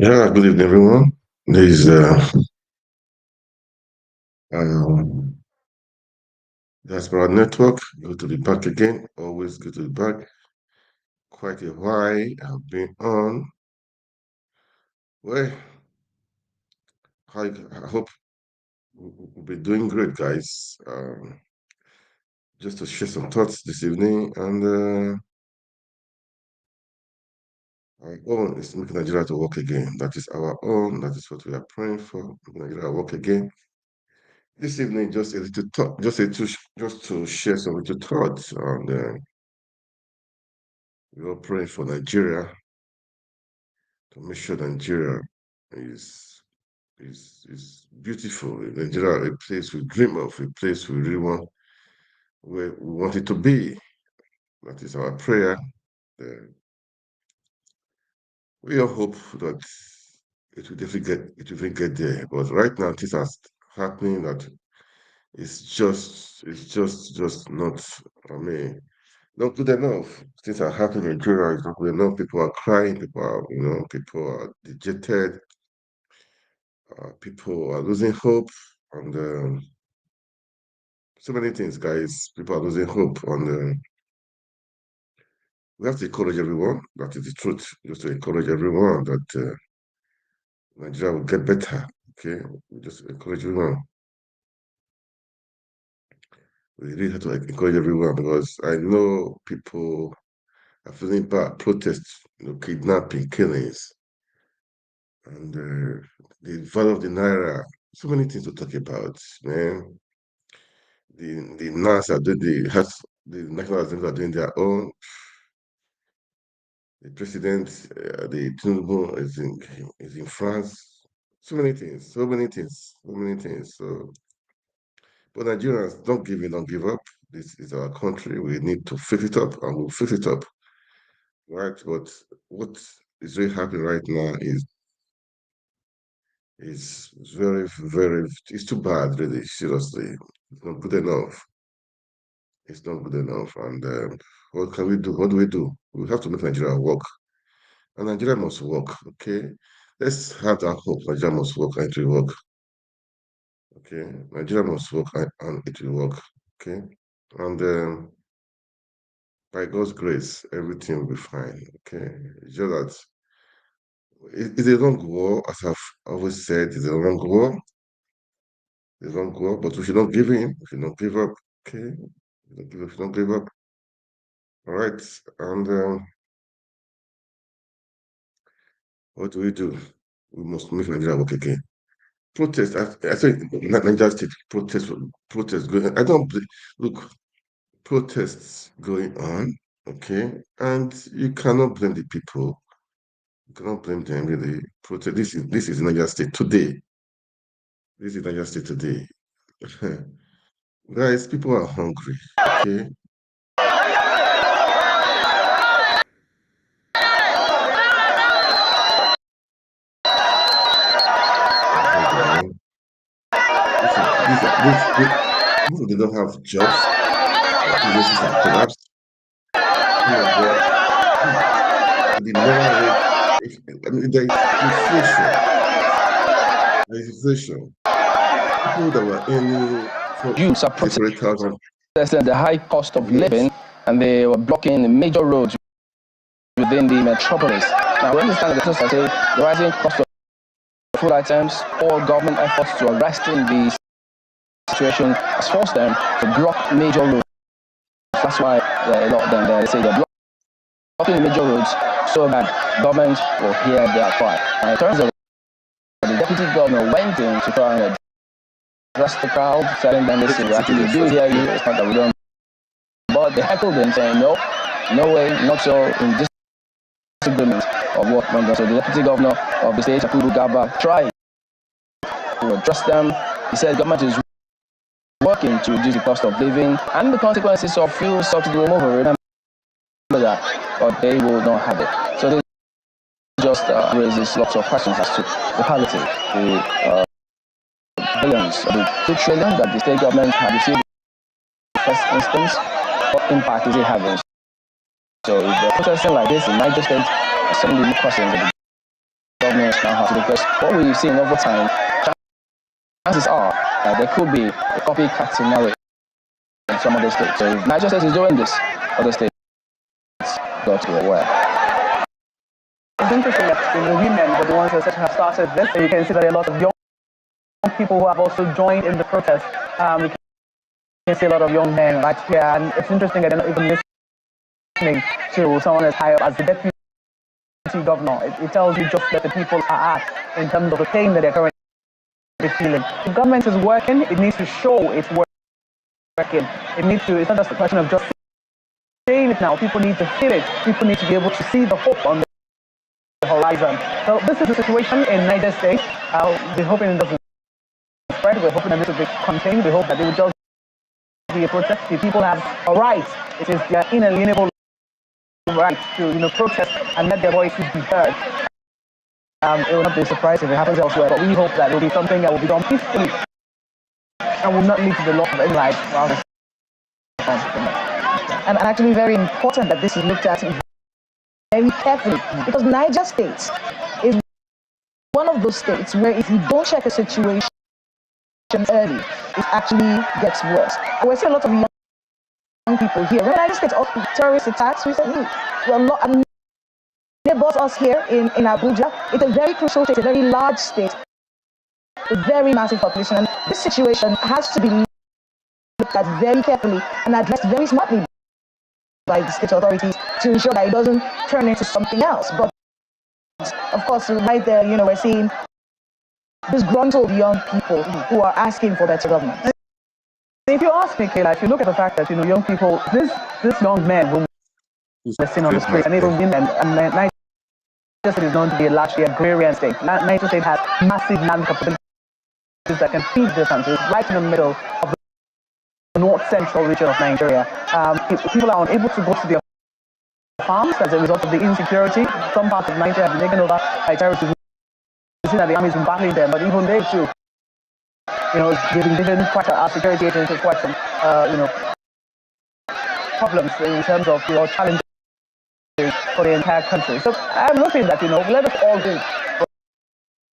Yeah, good evening, everyone. This is um, Diaspora Network. Good to be back again. Always good to be back. Quite a while I've been on. Well, I hope we'll be doing great, guys. Just to share some thoughts this evening, and our own is making Nigeria to work again. That is our own. That is what we are praying for. Making Nigeria work again. This evening, just a little thought, just to share some little thoughts, and we are praying for Nigeria to make sure Nigeria is is beautiful. Nigeria, a place we dream of, a place we really want, where we want it to be. That is our prayer. Uh, we all hope that it will get there. But right now, things are happening that it's just not. I mean, not good enough. Things are happening in Nigeria. It's not good enough. People are crying. People are dejected. People are losing hope, and so many things, guys. People are losing hope, and we have to encourage everyone. That is the truth. Just to encourage everyone that Nigeria will get better. Okay, we just encourage everyone. We really have to encourage everyone because I know people are feeling bad. Protests, kidnapping, killings, and the value of the naira. So many things to talk about, man. The NAS are doing the national assemblies are doing their own. The president, the Tinubu is in France. So many things, so many things, so many things. So, but Nigerians, don't give in, don't give up. This is our country. We need to fix it up, and we'll fix it up, right? But what is really happening right now is very, very. It's too bad, really. Seriously, it's not good enough. It's not good enough. And what can we do? What do we do? We have to make Nigeria work. And Nigeria must work, okay? Let's have that hope. Nigeria must work and it will work, okay? Nigeria must work and it will work, okay? And by God's grace, everything will be fine, okay? It's just that it's a long war, as I've always said, it's a long war. It's a long war, but we should not give in. We should not give up, okay? We should not give up, all right? And what do we do? We must make Nigeria work again. Protest. I think Nigeria State protest going. I don't look protests going on. Okay, and you cannot blame the people. You cannot blame them really. Protest. This is Nigeria State today. This is Nigeria State today. Guys, people are hungry. Okay. They're hungry, man. These they don't have jobs. Businesses are collapsed. Oh my God. The naira rate. I mean, there is inflation. There is inflation. People that were earning Youths are 300,000. protesting the high cost of living, and they were blocking major roads within the metropolis. Now, we understand that the say the rising cost of food items or government efforts to arresting the situation has forced them to block major roads. That's why a lot of them they say they're blocking the major roads so that government will hear their cry. And it turns out the deputy governor went in to try and address the crowd, telling them, listen, we actually do hear you, it's not that we don't. But they heckled him, saying, no, no way, not so, in disagreement of what went on. So the deputy governor of the state, Akubu Gaba, tried to address them. He said government is working to reduce the cost of living and the consequences of fuel subsidy removal. Remember that, but they will not have it. So this just raises lots of questions as to the policy, the billions, the 2 trillion that the state government had received in the first instance. What impact is it having? So if they're protesting like this in Niger State, some of the questions that the government is now know how to do, because what we've seen over time, chances are there could be a copycat scenario in some other states. So if Niger State is doing this, other states got to be aware. It's interesting that the women were the ones that have started this. So you can see that a lot of young people who have also joined in the protest. You can see a lot of young men right here, and it's interesting that they're not even listening to someone as high up as the deputy governor. It tells you just that the people are at in terms of the pain that they're currently feeling. The government is working. It needs to show it's working. It's not just a question of just saying it now. People need to feel it. People need to be able to see the hope on the horizon. So this is the situation in Niger State. We're hoping it doesn't spread. We're hoping that this will be contained. We hope that it will just be a protest. The people have a right. It is their inalienable right to protest and let their voices be heard. It will not be a surprise if it happens elsewhere, but we hope that it will be something that will be done peacefully and will not lead to the loss of any lives. And actually very important that this is looked at very carefully, because Niger State is one of those states where if you don't check a situation early, it actually gets worse. And we're seeing a lot of young people here. When Niger State of terrorist attacks recently, neighbors us here in Abuja. It's a very crucial state, a very large state, a very massive population, and this situation has to be looked at very carefully and addressed very smartly by the state authorities to ensure that it doesn't turn into something else. But of course, right there, we're seeing disgruntled young people who are asking for better government. If you ask me, Kayla, if you look at the fact that young people, this young men who were seen on the street, and even women, and Niger State is known to be a largely agrarian state. Niger State has massive land capabilities that can feed this country. It's right in the middle of the north-central region of Nigeria. People are unable to go to their farms as a result of the insecurity. Some parts of Nigeria have been taken over by terrorists. We've seen that the army has been battling them, but even they too, they've been given quite our security agencies quite some, problems in terms of challenges for the entire country. So I'm hoping that let us all do.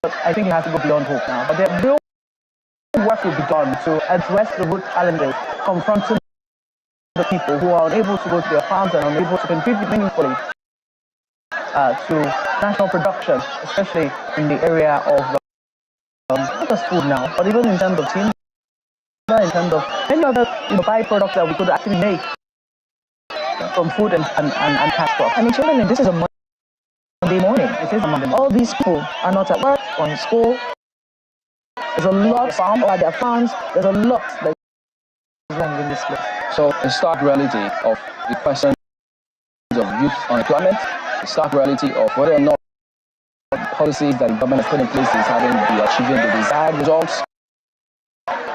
But I think it has to go beyond hope now. But there will work will be done to address the root challenges confronting the people who are unable to go to their farms and unable to contribute meaningfully to national production, especially in the area of not just food now, but even in terms of timber, in terms of many other byproducts that we could actually make from food and cash crops. I mean, children, this is a Monday morning. It is a Monday morning. All these people are not at work or in school. There's a lot farm or at their farms. There's a lot that is wrong in this place. So the stark reality of the question of youth unemployment, the stark reality of whether or not policies that the government has put in place is achieving the desired results.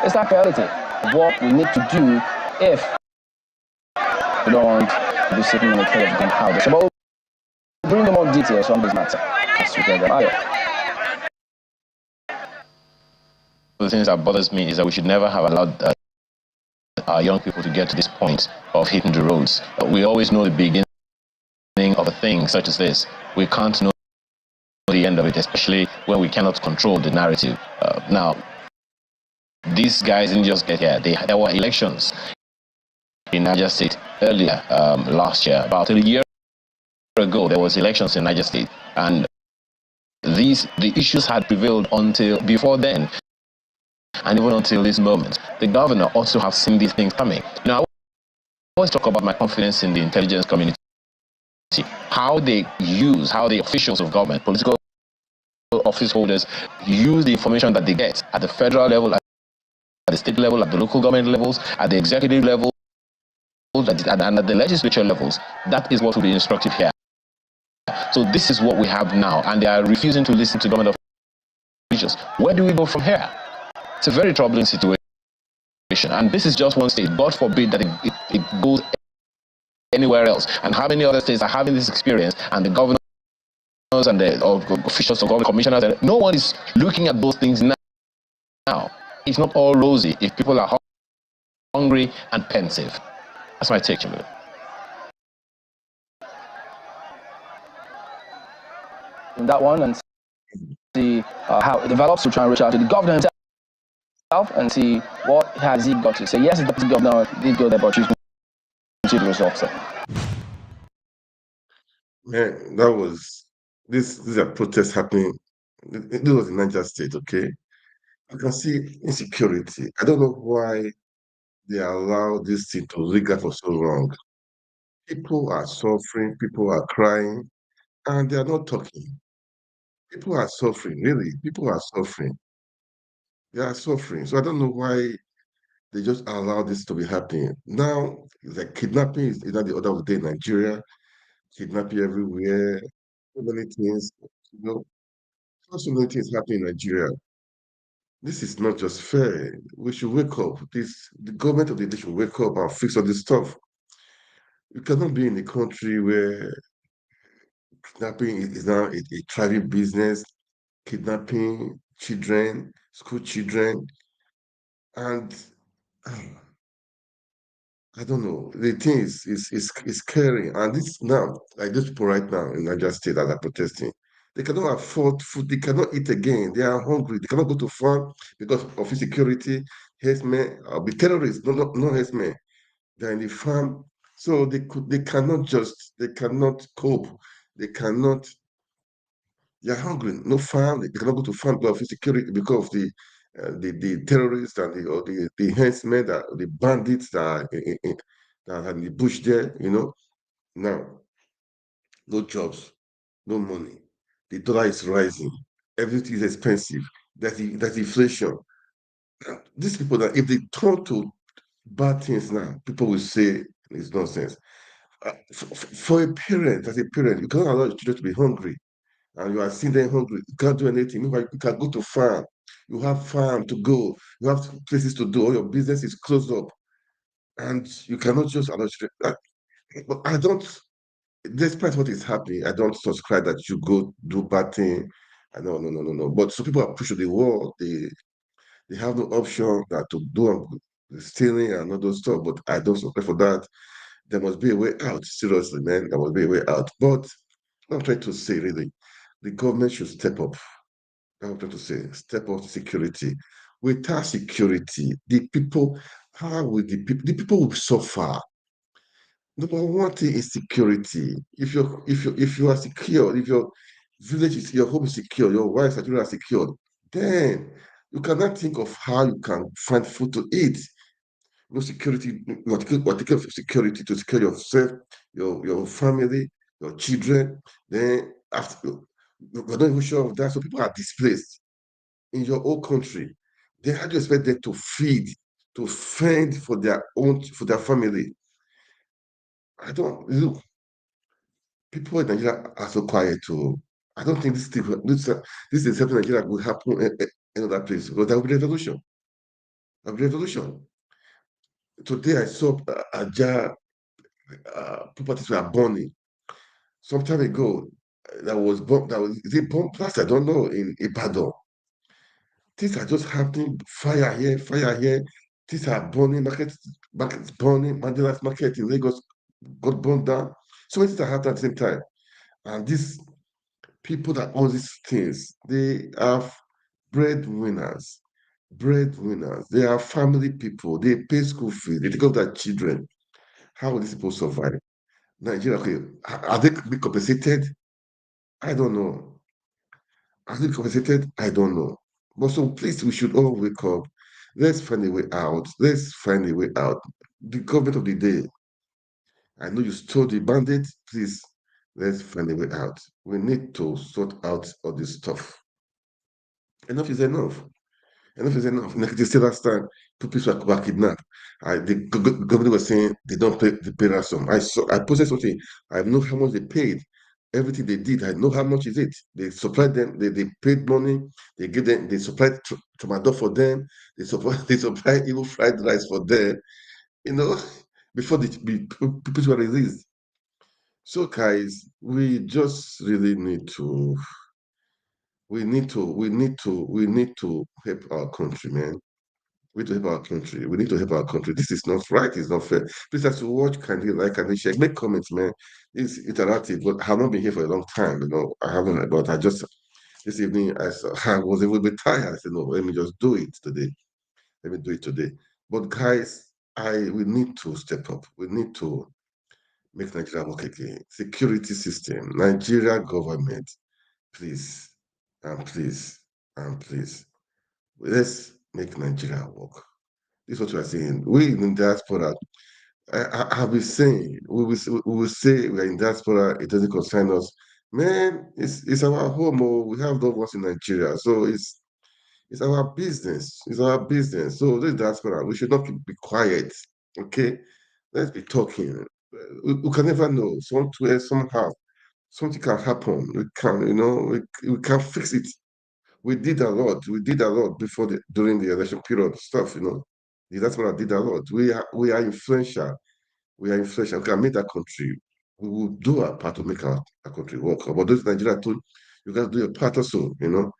It's that reality of what we need to do if we don't want to be sitting in the tail of the gunpowder. So we'll bring more details on this matter as we get them out. The things that bothers me is that we should never have allowed our young people to get to this point of hitting the roads. We always know the beginning of a thing such as this. We can't know the end of it, especially when we cannot control the narrative. Now, these guys didn't just get here. There were elections in Niger State earlier last year. About a year ago, there was elections in Niger State, and the issues had prevailed until before then, and even until this moment. The governor ought to have seen these things coming. I always talk about my confidence in the intelligence community, how the officials of government, political office holders, use the information that they get at the federal level, at the state level, at the local government levels, at the executive level, and at the legislature levels. That is what will be instructive here. So this is what we have now, and they are refusing to listen to government officials. Where do we go from here? It's a very troubling situation, and this is just one state. God forbid that it goes anywhere else. And how many other states are having this experience, and the governors and the officials of government, commissioners, and no one is looking at those things now. It's not all rosy if people are hungry and pensive. That's my take, Jimmy. In that one, and see how it develops. We'll try and reach out to the governor himself and see what has he got to say. Yes, the deputy governor did go there, but you can see the results. Man, that was these are protests happening. This was in Niger State, okay? You can see insecurity. I don't know why they allow this thing to linger for so long. People are suffering, people are crying, and they are not talking. People are suffering, really. People are suffering. They are suffering. So I don't know why they just allow this to be happening. Now, the kidnapping is not the order of the day in Nigeria, kidnapping everywhere, so many things, you know, so many things happening in Nigeria. This is not just fair. We should wake up. The government of the day should wake up and fix all this stuff. You cannot be in a country where kidnapping is now a thriving business, kidnapping children, school children, and I don't know. The thing is scary. And this now, like these people right now in Niger State that are protesting, they cannot afford food, they cannot eat again. They are hungry, they cannot go to farm because of insecurity, herdsmen, be terrorists, no herdsmen. They're in the farm. So they cannot cope. They cannot, they're hungry, no farm, they cannot go to farm because of insecurity, because of the terrorists and the herdsmen, the bandits that that are in the bush there, Now, no jobs, no money. The dollar is rising. Everything is expensive. That's inflation. These people that if they turn to bad things now, people will say it's nonsense. For a parent, as a parent, you cannot allow your children to be hungry, and you are seeing them hungry. You can't do anything. Meanwhile, you can go to farm. You have farm to go. You have places to do. All your business is closed up, and you cannot just allow children. But I don't. Despite what is happening, I don't subscribe that you go do bad thing. No, no, no, no, no. But some people are pushed to the wall. They have no option that to do stealing and all those stuff. But I don't subscribe for that. There must be a way out. Seriously, man, there must be a way out. But I'm trying to say, really, the government should step up. I'm trying to say, step up security. Without security, the people, how will the people will suffer? Number one thing is security. If you are secure, if your village is your home is secure, your wife and children are secured, then you cannot think of how you can find food to eat. No security, what take of security to secure yourself, your family, your children. Then after you're not even sure of that, so people are displaced in your own country. Then how do you expect them to feed, to fend for their family? I don't look. People in Nigeria are so quiet too. I don't think this is something Nigeria will happen in other places because there will be revolution. There will be revolution. Today I saw Aja properties were burning. Some time ago, that was bomb. That was is it bomb blast? I don't know in Ibadan. Things are just happening. Fire here. Things are burning. Markets burning. Mandela's market in Lagos got burned down. So many things are happening at the same time. And these people that own these things, they are breadwinners. Breadwinners. They are family people. They pay school fees. They take care of their children. How will these people survive? Nigeria, okay, are they being compensated? I don't know. Are they compensated? I don't know. But so please, we should all wake up. Let's find a way out. Let's find a way out. The government of the day, I know you stole the bandit. Please, let's find a way out. We need to sort out all this stuff. Enough is enough. Enough is enough. In Ekiti State last time, Pupils were kidnapped. The government was saying they don't pay ransom. I posted something. I know how much they paid. Everything they did, I know how much is it. They supplied them. They paid money. They gave them. They supplied tomato for them. They supplied even fried rice for them. You know, before the Pupils were released. So guys, we just really need to. We need to help our country, man. We need to help our country. We need to help our country. This is not right. It's not fair. Please, as you watch, kindly like and share. Make comments, man. It's interactive, but I have not been here for a long time. I haven't, but I just This evening, I was a little bit tired. I said, no, let me just do it today. Let me do it today. But guys, we need to step up. We need to make Nigeria work again. Security system, Nigeria government, please, and please, and please, let's make Nigeria work. This is what we are saying. We in the diaspora, have been saying, we will say we are in diaspora, it doesn't concern us. Man, it's our home. Oh, we have loved ones in Nigeria. So it's our business. It's our business. So this diaspora, we should not be quiet. Okay? Let's be talking. We can never know. Somewhere, somehow, something can happen. We can, we can fix it. We did a lot. We did a lot before during the election period stuff. The diaspora did a lot. We are influential. We are influential. We can make that country. We will do our part to make our country work. But those Nigeria told you got to do your part also. You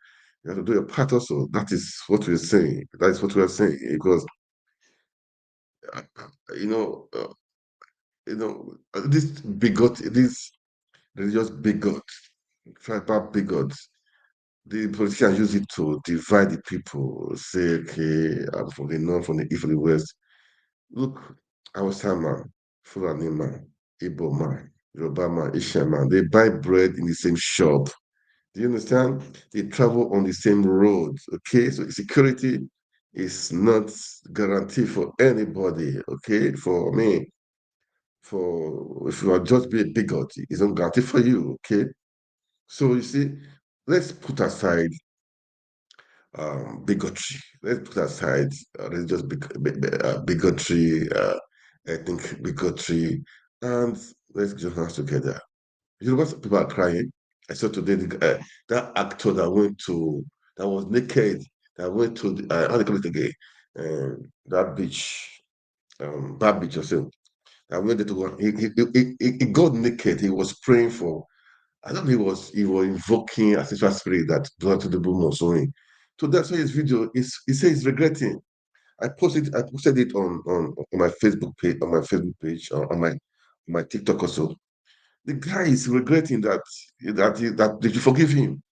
have to do your part also. That is what we're saying. That is what we are saying. Because uh, you know, uh, this this religious bigot, tribal bigots, the politicians use it to divide the people. Say, okay, I'm from the north, from the east, from the west. Look, Hausa man, Fulani man, Igbo man, Yoruba man, Isha man, they buy bread in the same shop. Do you understand? They travel on the same road. Okay, so security is not guaranteed for anybody. Okay, for me, for if you are just be a bigot, it's not guaranteed for you. Okay, so you see, let's put aside bigotry. Let's put aside religious bigotry, ethnic bigotry, and let's join hands together. You know what people are crying? I saw today that actor that was naked, that went to how they call it again, that beach, that beach or so. I went there to go. He got naked. He was praying for. I don't know. He was invoking ancestral spirit that belonged to the boom or something. So that's why his video. He says he's regretting. I posted it on my Facebook page, on my TikTok also. The guy is regretting that they should forgive him.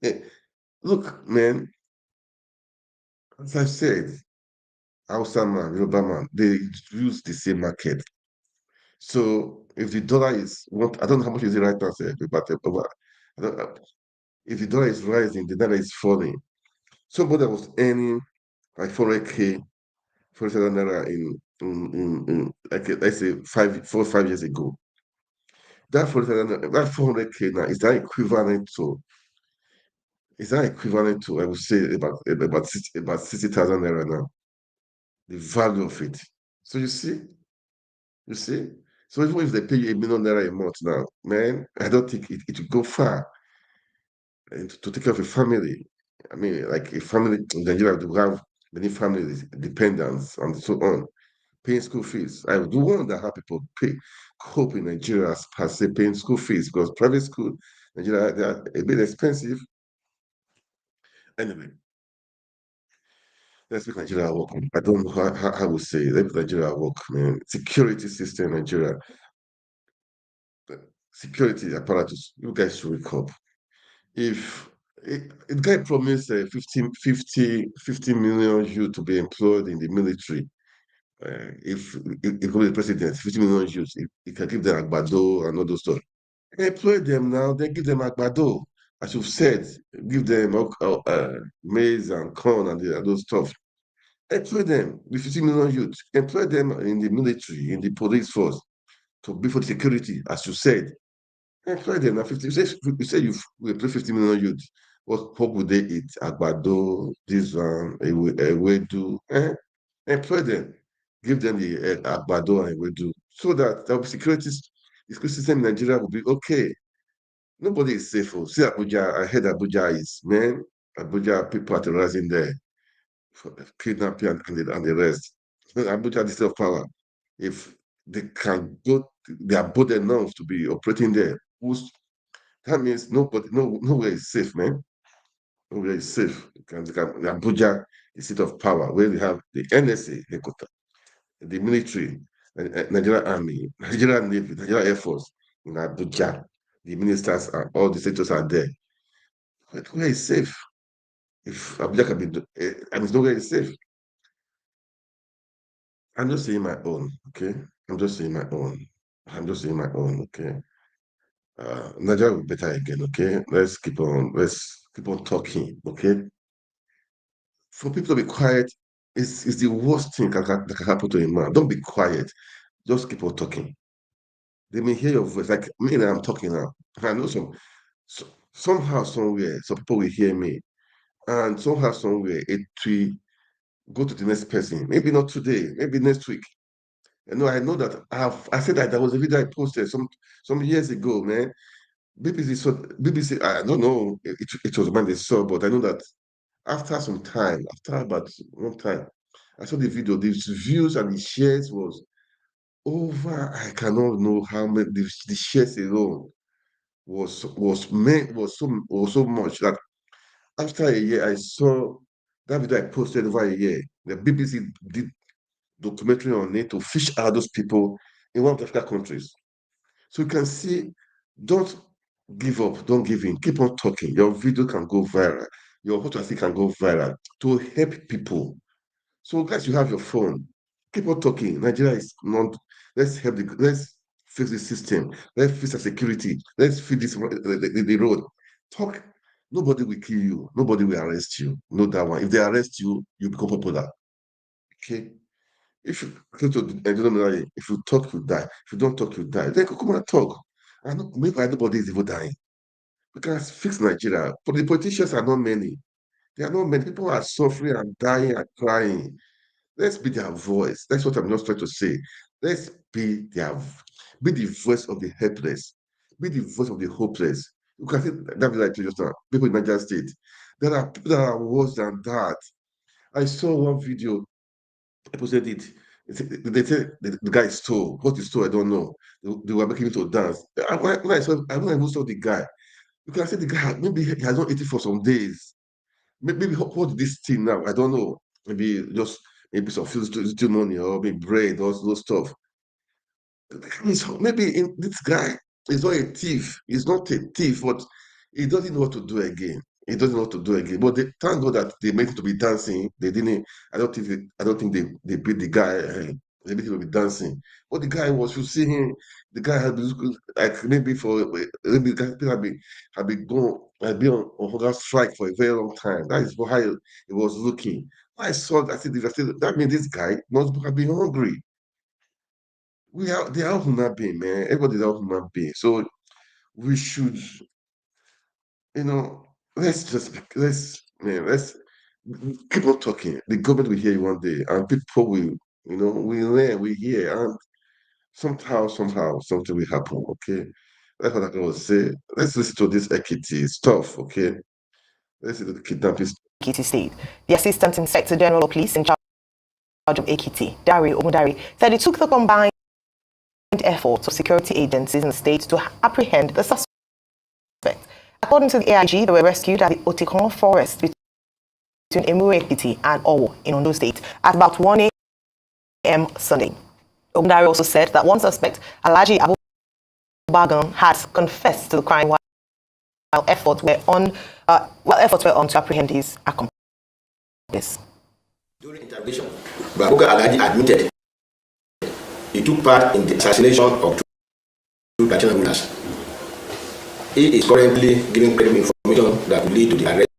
Eh, Look, man, as I said, Hausa man, Yoruba man, they use the same market. So if the dollar is what I don't know how much is it right now, sir, but I don't, if the dollar is rising, the dollar is falling. Somebody that was earning like 400K, 4,000 naira in like let's say 5 years ago. That 4,000, that 400K now is that equivalent to I would say about 60,000 naira now. The value of it. So you see. So even if they pay you 1 million naira a month now, man, I don't think it will go far and to take care of a family. I mean, like a family in Nigeria, to have many families, dependents, and so on, paying school fees. I do wonder how people cope in Nigeria as per se paying school fees because private school, Nigeria, they are a bit expensive. Anyway, let's make Nigeria work. I don't know how we say it. Let's make Nigeria work, man. Security system in Nigeria, security apparatus, you guys should wake up. If a guy promised 50 million you to be employed in the military, if he the president, 50 million youth, he can give them agbado and all those stuff. Employ them now, then give them agbado. As you've said, give them maize and corn and those stuff. Employ them with 50 million youth. Employ them in the military, in the police force, to be for the security, as you said. Employ them now. 50. You say you employ 50 million youth. What would they eat? Agbado, this one, ewedu. Employ them. Give them the agbado and ewedu, so that the security system in Nigeria will be okay. Nobody is safe. Oh. See Abuja. I heard Abuja is man. Abuja people are terrorizing there for kidnapping and the rest. Abuja the state of power. If they can go, they are bold enough to be operating there. That means nowhere is safe, man. Nowhere is safe. Abuja, the seat of power, where we have the NSA, the military, Nigerian Army, Nigerian Navy, Nigerian Air Force in Abuja. The ministers and all the senators are there. Where is safe? If Abuja can be, and it's nowhere is safe. I'm just saying my own, okay? I'm just saying my own. I'm just saying my own, okay? Nigeria will be better again, okay? Let's keep on talking, okay? For people to be quiet is the worst thing that can happen to a man. Don't be quiet. Just keep on talking. They may hear your voice. Like me, and I'm talking now. I know somehow, somewhere, some people will hear me. And somehow, somewhere, it will go to the next person. Maybe not today, maybe next week. I know that I said that there was a video I posted some years ago, man. BBC, I don't know it was when they saw, but I know that after some time, after about one time, I saw the video, the views and the shares was over. I cannot know how many the shares alone was so much that after a year I saw that video I posted over a year. The BBC did documentary on it to fish out those people in one of the African countries. So you can see, don't give up, don't give in, keep on talking. Your video can go viral, your what I think can go viral to help people. So guys, you have your phone. Keep on talking. Nigeria is not. Let's fix the system. Let's fix the security. Let's fix the road. Talk. Nobody will kill you. Nobody will arrest you. Know that one. If they arrest you, you become popular. Okay. If you go to I don't know, if you talk, you die. If you don't talk, you die. Then come and talk. And maybe nobody is even dying. We can fix Nigeria. But the politicians are not many. There are not many. People are suffering and dying and crying. Let's be their voice. That's what I'm just trying to say. Let's be the voice of the helpless, be the voice of the hopeless. You can see that like just now, people in Niger State. There are people that are worse than that. I saw one video, people said it. They said the guy stole. What he stole, I don't know. They were making him to dance. When I even saw the guy, you can see the guy, maybe he has not eaten for some days. Maybe what this thing now? I don't know. Maybe some physical money or maybe bread or those stuff. Maybe this guy is not a thief. He's not a thief, but he doesn't know what to do again. He doesn't know what to do again. But they thank God that they made him to be dancing. They didn't. I don't think they beat the guy. They made him to be dancing. But the guy was. You see him. The guy had been like maybe the guy had been on hunger strike for a very long time. That is how he was looking. I said that means this guy must have been hungry. They are human being, man. Everybody's a human being. So we should, let's keep on talking. The government will hear you one day, and people we learn, we hear, and somehow, something will happen. Okay, that's what I can say. Let's listen to this Ekiti stuff. Okay, let's listen to the kidnapping. Ekiti State. The Assistant Inspector General of Police in charge of Ekiti, Dari Omudari, said it took the combined efforts of security agencies in the state to apprehend the suspect. According to the AIG, they were rescued at the Otikon forest between Emure Ekiti and Owo in Ondo State at about 1 a.m. Sunday. Omudari also said that one suspect, Alhaji Abu Bagan, had confessed to the crime while efforts were on to apprehend his accomplice. During interrogation, Babuga Alhaji admitted he took part in the assassination of two Katsina rulers. He is currently giving credible information that will lead to the arrest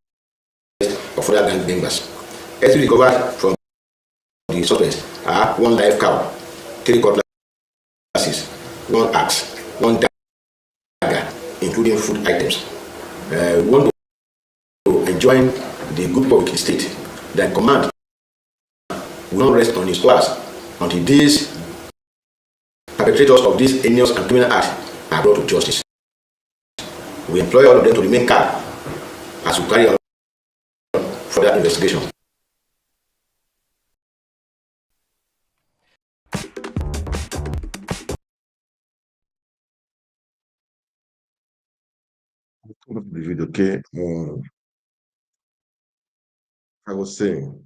of other gang members. As recovered from the suspects are one live cow, 3 cutlasses, 1 axe, 1 dagger, including food items. We want to enjoin the good public state that command will not rest on his class until these perpetrators of these heinous and criminal acts are brought to justice. We employ all of them to remain calm as we carry on further investigation. The video, okay. I was saying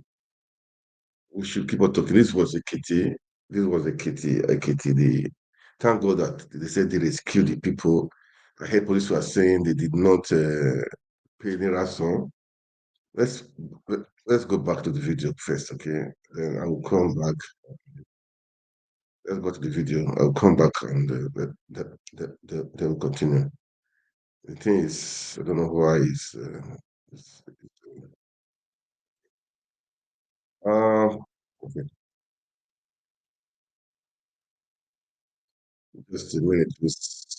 we should keep on talking. This was a kitty. This was a kitty. A kitty. Thank God that they said they rescued the people. I heard police were saying they did not Rason. Let's go back to the video first, okay? Then I will come back. Let's go to the video. I'll come back and then we'll continue. The thing is, I don't know why it's okay. Just a minute, please.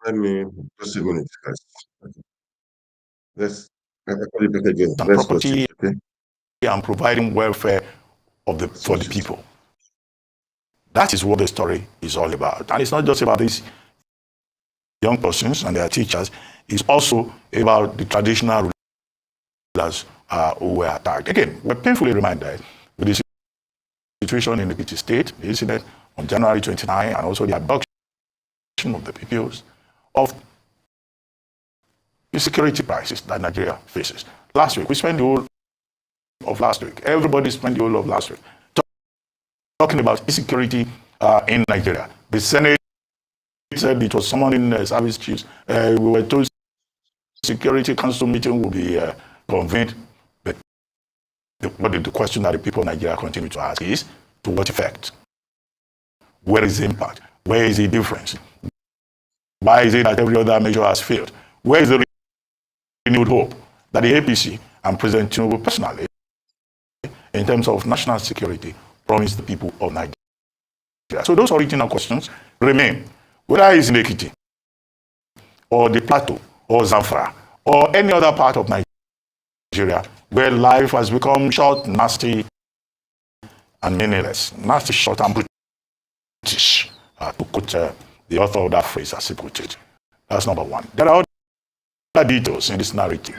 Let me just a minute, guys. Okay. Let's I call you back again. And Let's watch it, property okay? and providing welfare Let's for the watch it. people. That is what the story is all about. And it's not just about these young persons and their teachers. It's also about the traditional rulers who were attacked. Again, we're painfully reminded with the situation in the Ekiti state, the incident on January 29, and also the abduction of the Pupils, of the security crisis that Nigeria faces. Last week, we spent the whole of last week. Everybody spent the whole of last week talking about insecurity in Nigeria. The Senate said it was someone in service chiefs. We were told Security Council meeting will be convened. But the question that the people of Nigeria continue to ask is, to what effect? Where is the impact? Where is the difference? Why is it that every other measure has failed? Where is the renewed hope that the APC and President Tinubu personally, in terms of national security, promised the people of Nigeria? So those original questions remain. Whether it's in Ekiti, or the Plateau, or Zamfara, or any other part of Nigeria, where life has become short, nasty, and meaningless. Nasty, short, and British, to quote the author of that phrase as he put it. That's number one. There are other details in this narrative.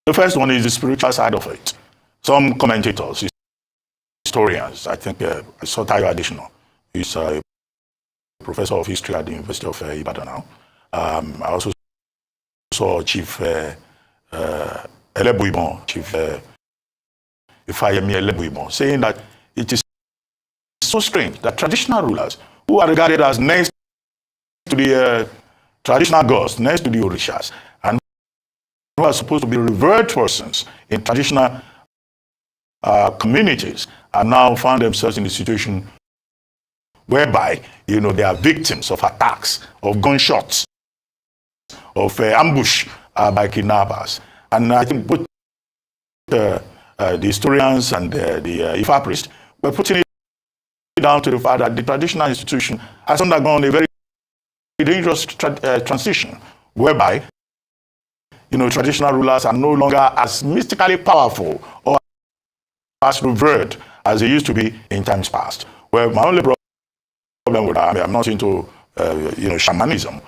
The first one is the spiritual side of it. Some commentators, historians, I think I saw Tayo Additional, he's a professor of history at the University of Ibadan now. I also saw Chief Elebuibon, Chief Ifayemi Elebuibon, saying that it is so strange that traditional rulers, who are regarded as next to the traditional gods, next to the Orishas, and who are supposed to be revered persons in traditional communities, are now found themselves in a situation whereby, they are victims of attacks, of gunshots, of ambush by kidnappers. And I think both the historians and the Ifa priest were putting it down to the fact that the traditional institution has undergone a very dangerous transition, whereby, traditional rulers are no longer as mystically powerful or as revered as they used to be in times past. Well, my only problem with that, I'm not into, shamanism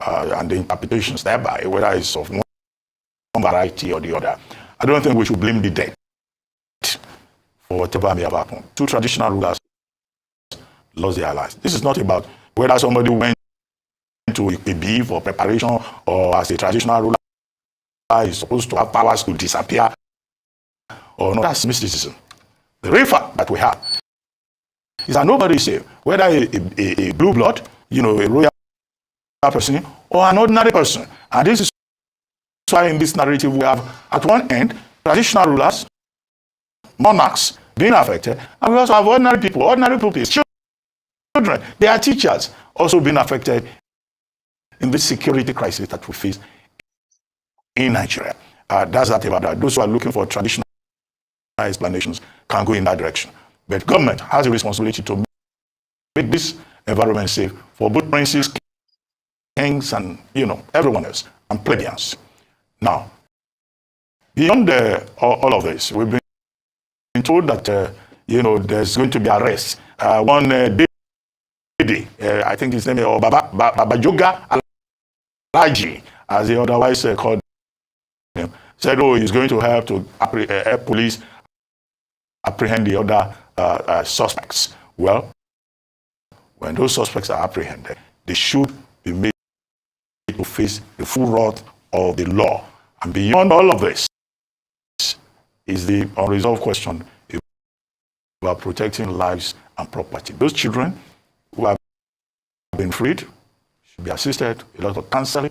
and the interpretations thereby, whether it's of one variety or the other. I don't think we should blame the dead for whatever may have happened. Two traditional rulers lost their lives. This is not about whether somebody went to a beef or preparation, or as a traditional ruler is supposed to have powers to disappear, or not. That's mysticism. The real fact that we have is that nobody is safe, whether a blue blood, a royal person, or an ordinary person. And this is why in this narrative we have, at one end, traditional rulers, monarchs being affected, and we also have ordinary people, ordinary pupils, children, their teachers also being affected in this security crisis that we face in Nigeria. That's that about that. Those who are looking for traditional explanations can go in that direction. But government has a responsibility to make this environment safe for both princes, kings, and everyone else, and plebeians. Now, beyond all of this, we've been told that there's going to be arrests. One day, I think his name is Babajoga Alaji, as he otherwise called him, said, he's going to help to help police apprehend the other suspects. Well, when those suspects are apprehended, they should be made to face the full wrath of the law. And beyond all of this is the unresolved question about protecting lives and property. Those children who have been freed should be assisted, a lot of counseling.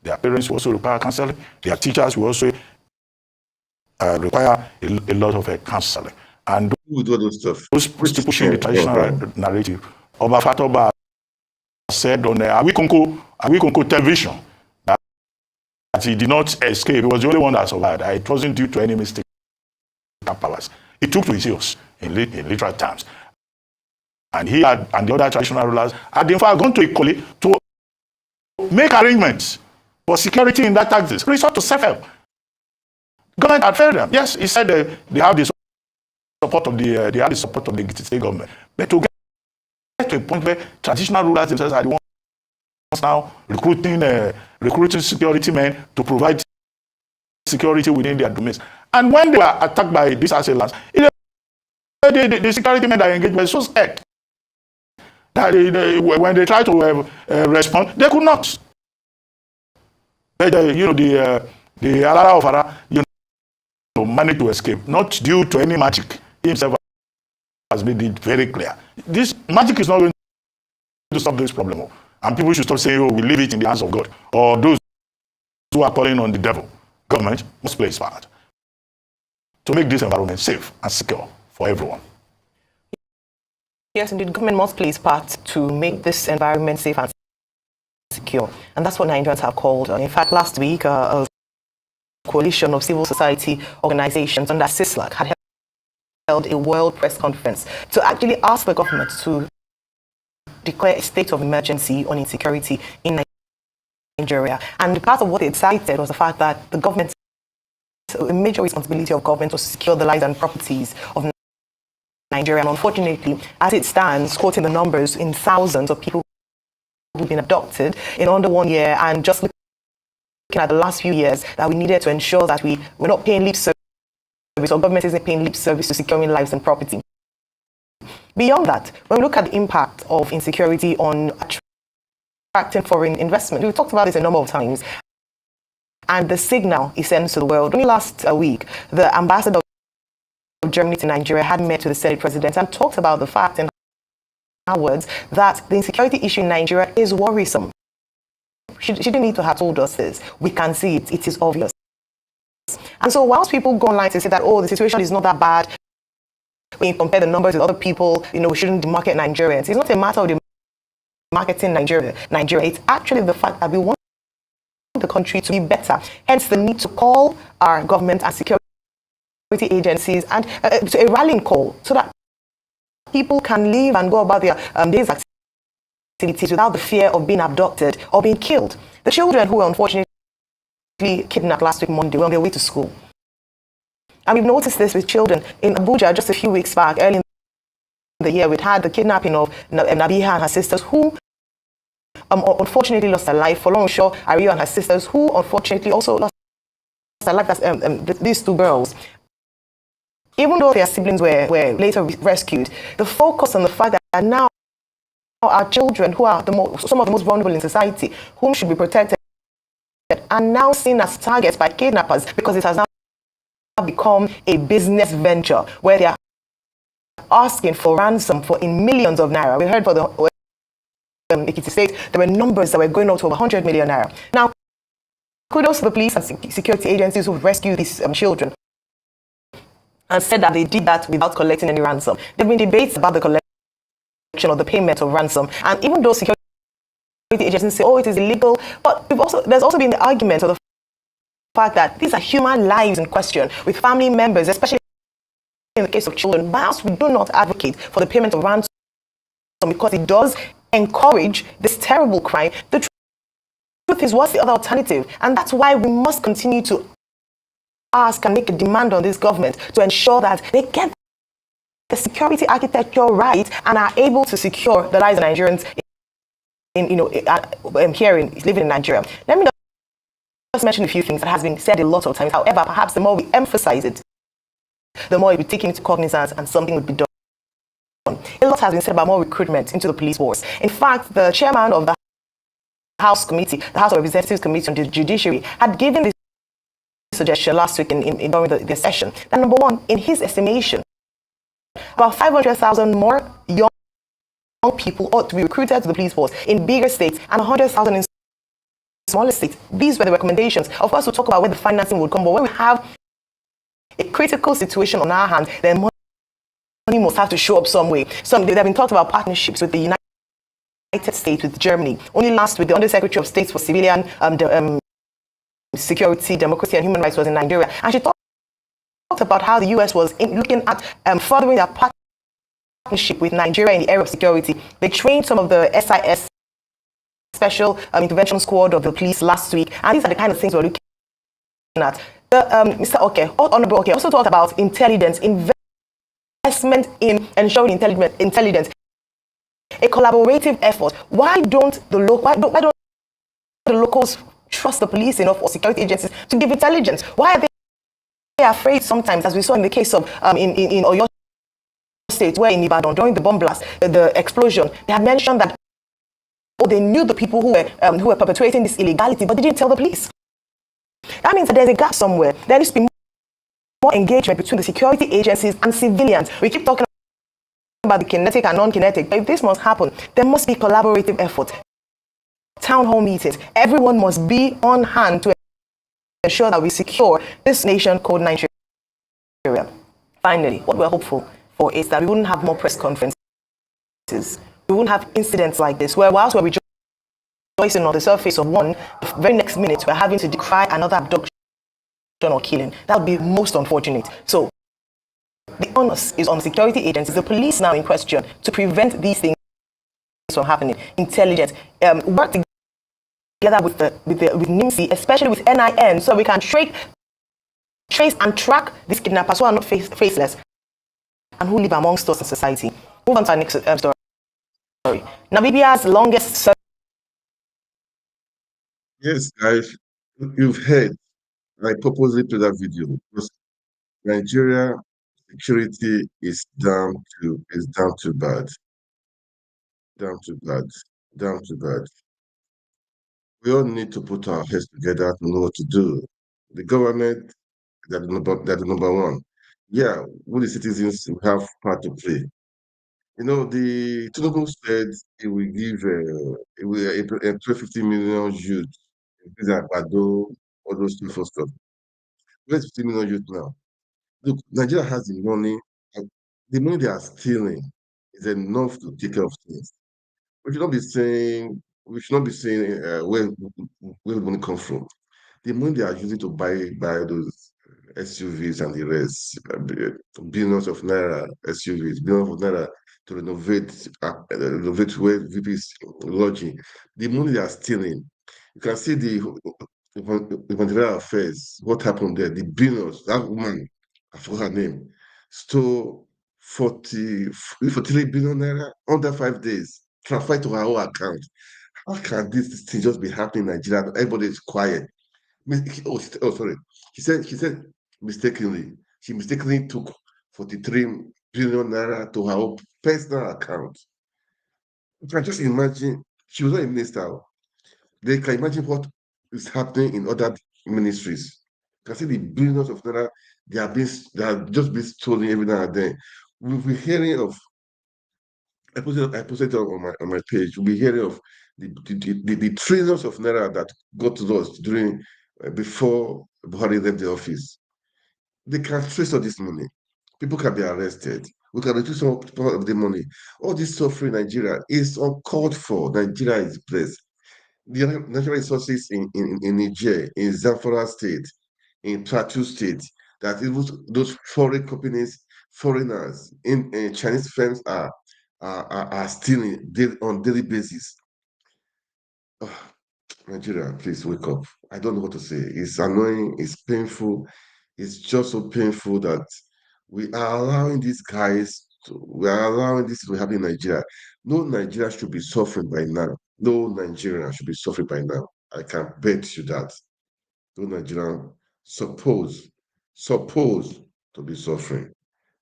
Their parents will also require counseling. Their teachers will also require a lot of counseling. And those pushing the traditional narrative, Oba Fatoba said on Awikonko television that he did not escape. He was the only one that survived. It wasn't due to any mistake of powers. He took to his heels in literal terms. And he and the other traditional rulers had in fact gone to Ekiti to make arrangements for security in that taxes, resort to self-help. Government had failed them. Yes, he said they have the support of the Ekiti state government. But to get to a point where traditional rulers themselves are the ones now recruiting security men to provide security within their domains. And when they were attacked by these assailants, the security men that engaged were so scared that when they tried to respond, they could not. But the Alara of Ara, managed to escape, not due to any magic. He himself has made it very clear. This magic is not going to solve this problem. And people should stop saying, oh, we leave it in the hands of God. Or those who are calling on the devil. Government must play its part to make this environment safe and secure for everyone. Yes, indeed, government must play its part to make this environment safe and secure. And that's what Nigerians have called. In fact, last week, a coalition of civil society organizations under CISLAC had held a world press conference to actually ask the government to declare a state of emergency on insecurity in Nigeria. And part of what they cited was the fact that the government, a major responsibility of government was to secure the lives and properties of Nigeria. And unfortunately, as it stands, quoting the numbers, in thousands of people who've been abducted in under 1 year, and just looking at the last few years, that we needed to ensure that we're not paying lip service, or government isn't paying lip service to securing lives and property. Beyond that, when we look at the impact of insecurity on attracting foreign investment, we've talked about this a number of times, and the signal it sends to the world. Only last week, the ambassador of Germany to Nigeria had met with the Senate President and talked about the fact, in her words, that the insecurity issue in Nigeria is worrisome. She didn't need to have told us this. We can see it. It is obvious. And so whilst people go online to say that, oh, the situation is not that bad, when you compare the numbers with other people, we shouldn't demarket Nigerians. It's not a matter of demarketing Nigeria. It's actually the fact that we want the country to be better. Hence the need to call our government and security agencies and to a rallying call so that people can live and go about their days activities without the fear of being abducted or being killed. The children who were unfortunately kidnapped last week Monday were on their way to school. And we've noticed this with children. In Abuja, just a few weeks back, early in the year, we'd had the kidnapping of Nabiha and her sisters, who unfortunately lost their life. Folorunso Ariyo and her sisters, who unfortunately also lost their life. That's these two girls. Even though their siblings were later rescued, the focus on the fact that now our children, who are some of the most vulnerable in society, whom should be protected, are now seen as targets by kidnappers because it has now become a business venture where they are asking for ransom in millions of naira. We heard for the Ekiti State, there were numbers that were going up to over 100 million naira. Now, kudos to the police and security agencies who rescued these children and said that they did that without collecting any ransom. There have been debates about the collection or the payment of ransom, and even though security agencies say, oh, it is illegal, but there's also been the argument of the fact that these are human lives in question with family members, especially in the case of children. Whilst we do not advocate for the payment of ransom because it does encourage this terrible crime, the truth is, what's the other alternative? And that's why we must continue to ask and make a demand on this government to ensure that they get the security architecture right and are able to secure the lives of Nigerians living in Nigeria. Let me just mention a few things that has been said a lot of times. However, perhaps the more we emphasize it, the more it will be taken into cognizance and something would be done. A lot has been said about more recruitment into the police force. In fact, the chairman of the House Committee, the House of Representatives Committee on the Judiciary, had given this suggestion last week during the session. That number one, in his estimation, about 500,000 more young people ought to be recruited to the police force in bigger states and 100,000 in smaller states. These were the recommendations. Of course, we'll talk about where the financing would come, but when we have a critical situation on our hands, then money must have to show up some way. There have been talked about partnerships with the United States, with Germany. Only last week, the Undersecretary of State for Civilian Security, Democracy and Human Rights was in Nigeria, and she talked about how the US was looking at furthering their partnership with Nigeria in the area of security. They trained some of the SIS, Special Intervention Squad of the police, last week, and these are the kind of things we're looking at. Mr. Honorable Oke also talked about intelligence, investment in ensuring intelligence, a collaborative effort. Why don't the locals trust the police enough or security agencies to give intelligence? Why are they afraid sometimes, as we saw in the case of in Oyo State, where in Ibadan during the bomb blast, the explosion, they had mentioned that they knew the people who were perpetrating this illegality, but they didn't tell the police. That means that there's a gap somewhere. There needs to be more engagement between the security agencies and civilians. We keep talking about the kinetic and non-kinetic, but if this must happen, there must be collaborative effort. Town hall meetings. Everyone must be on hand to ensure that we secure this nation called Nigeria. Finally, what we're hopeful for is that we wouldn't have more press conferences. We wouldn't have incidents like this, where whilst we're rejoicing on the surface of one, the very next minute we're having to decry another abduction or killing. That would be most unfortunate. So the onus is on the security agencies, the police now in question, to prevent these things from happening. Intelligence, work together with NIMSI, especially with NIN, so we can trace and track these kidnappers who are not faceless and who live amongst us in society. Move on to our next story. Namibia's longest. Yes, guys, you've heard. I purposely to that video because Nigeria security is down to bad, down to bad, down to bad. We all need to put our heads together to know what to do. The government, they're the number one. Yeah, we the citizens have part to play. You know, the Tinubu said he will employ 50 million youth, increase Agbado, all those stuff. Where's 50 million youth now? Look, Nigeria has the money. The money they are stealing is enough to take care of things. We should not be saying where the money come from. The money they are using to buy those SUVs and the rest, billions of naira SUVs, billions of naira to renovate where VP is lodging. The money they are stealing. You can see the humanitarian affairs. What happened there? The billions. That woman, I forgot her name, stole 43 billion naira under 5 days. Transferred to her own account. How can this thing just be happening in Nigeria? Everybody is quiet. Sorry. She said mistakenly. She mistakenly took 43 billion naira to her own personal account. You can just imagine. She was not a minister. They can imagine what is happening in other ministries. You can see the billions of naira they are just being stolen every now and then. We're hearing of. I posted it on my page. We'll be hearing of the trillions of naira that got lost before Buhari left the office. They can trace all this money. People can be arrested. We can reduce some part of the money. All this suffering in Nigeria is uncalled for. Nigeria is blessed. The natural resources in Niger, in Zamfara State, in Plateau State, that even those foreign companies, foreigners, in Chinese firms are stealing on daily basis. Nigeria, please wake up. I don't know what to say. It's annoying. It's painful. It's just so painful that we are allowing this to happen in Nigeria. No Nigeria should be suffering by now. No Nigerian should be suffering by now. I can bet you that. No Nigerian suppose to be suffering.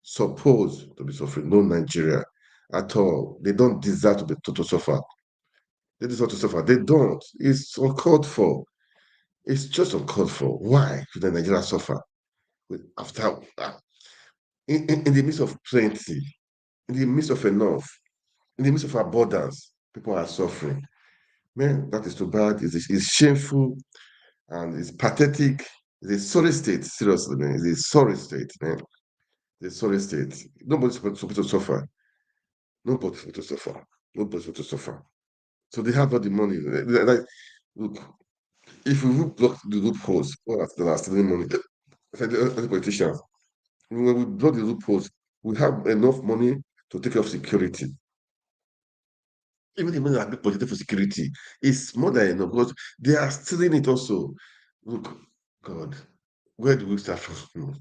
Supposed to be suffering. No Nigeria at all. They don't deserve to suffer. They deserve to suffer. They don't. It's uncalled for. It's just uncalled for. Why should the Nigeria suffer after in the midst of plenty, in the midst of enough, in the midst of abundance, people are suffering. Man, that is too bad. It's shameful and it's pathetic. It's a sorry state, seriously, man. It's a sorry state, man. It's a sorry state. Nobody's supposed to suffer. Nobody's supposed to suffer. Nobody's supposed to suffer. So they have all the money. Like, look, if we would block the loopholes, well, that's the last stealing money. As politicians, when we block the loopholes, we have enough money to take care of security. Even the money that people budgeted for security is more than enough because they are stealing it also. Look, God, where do we start from?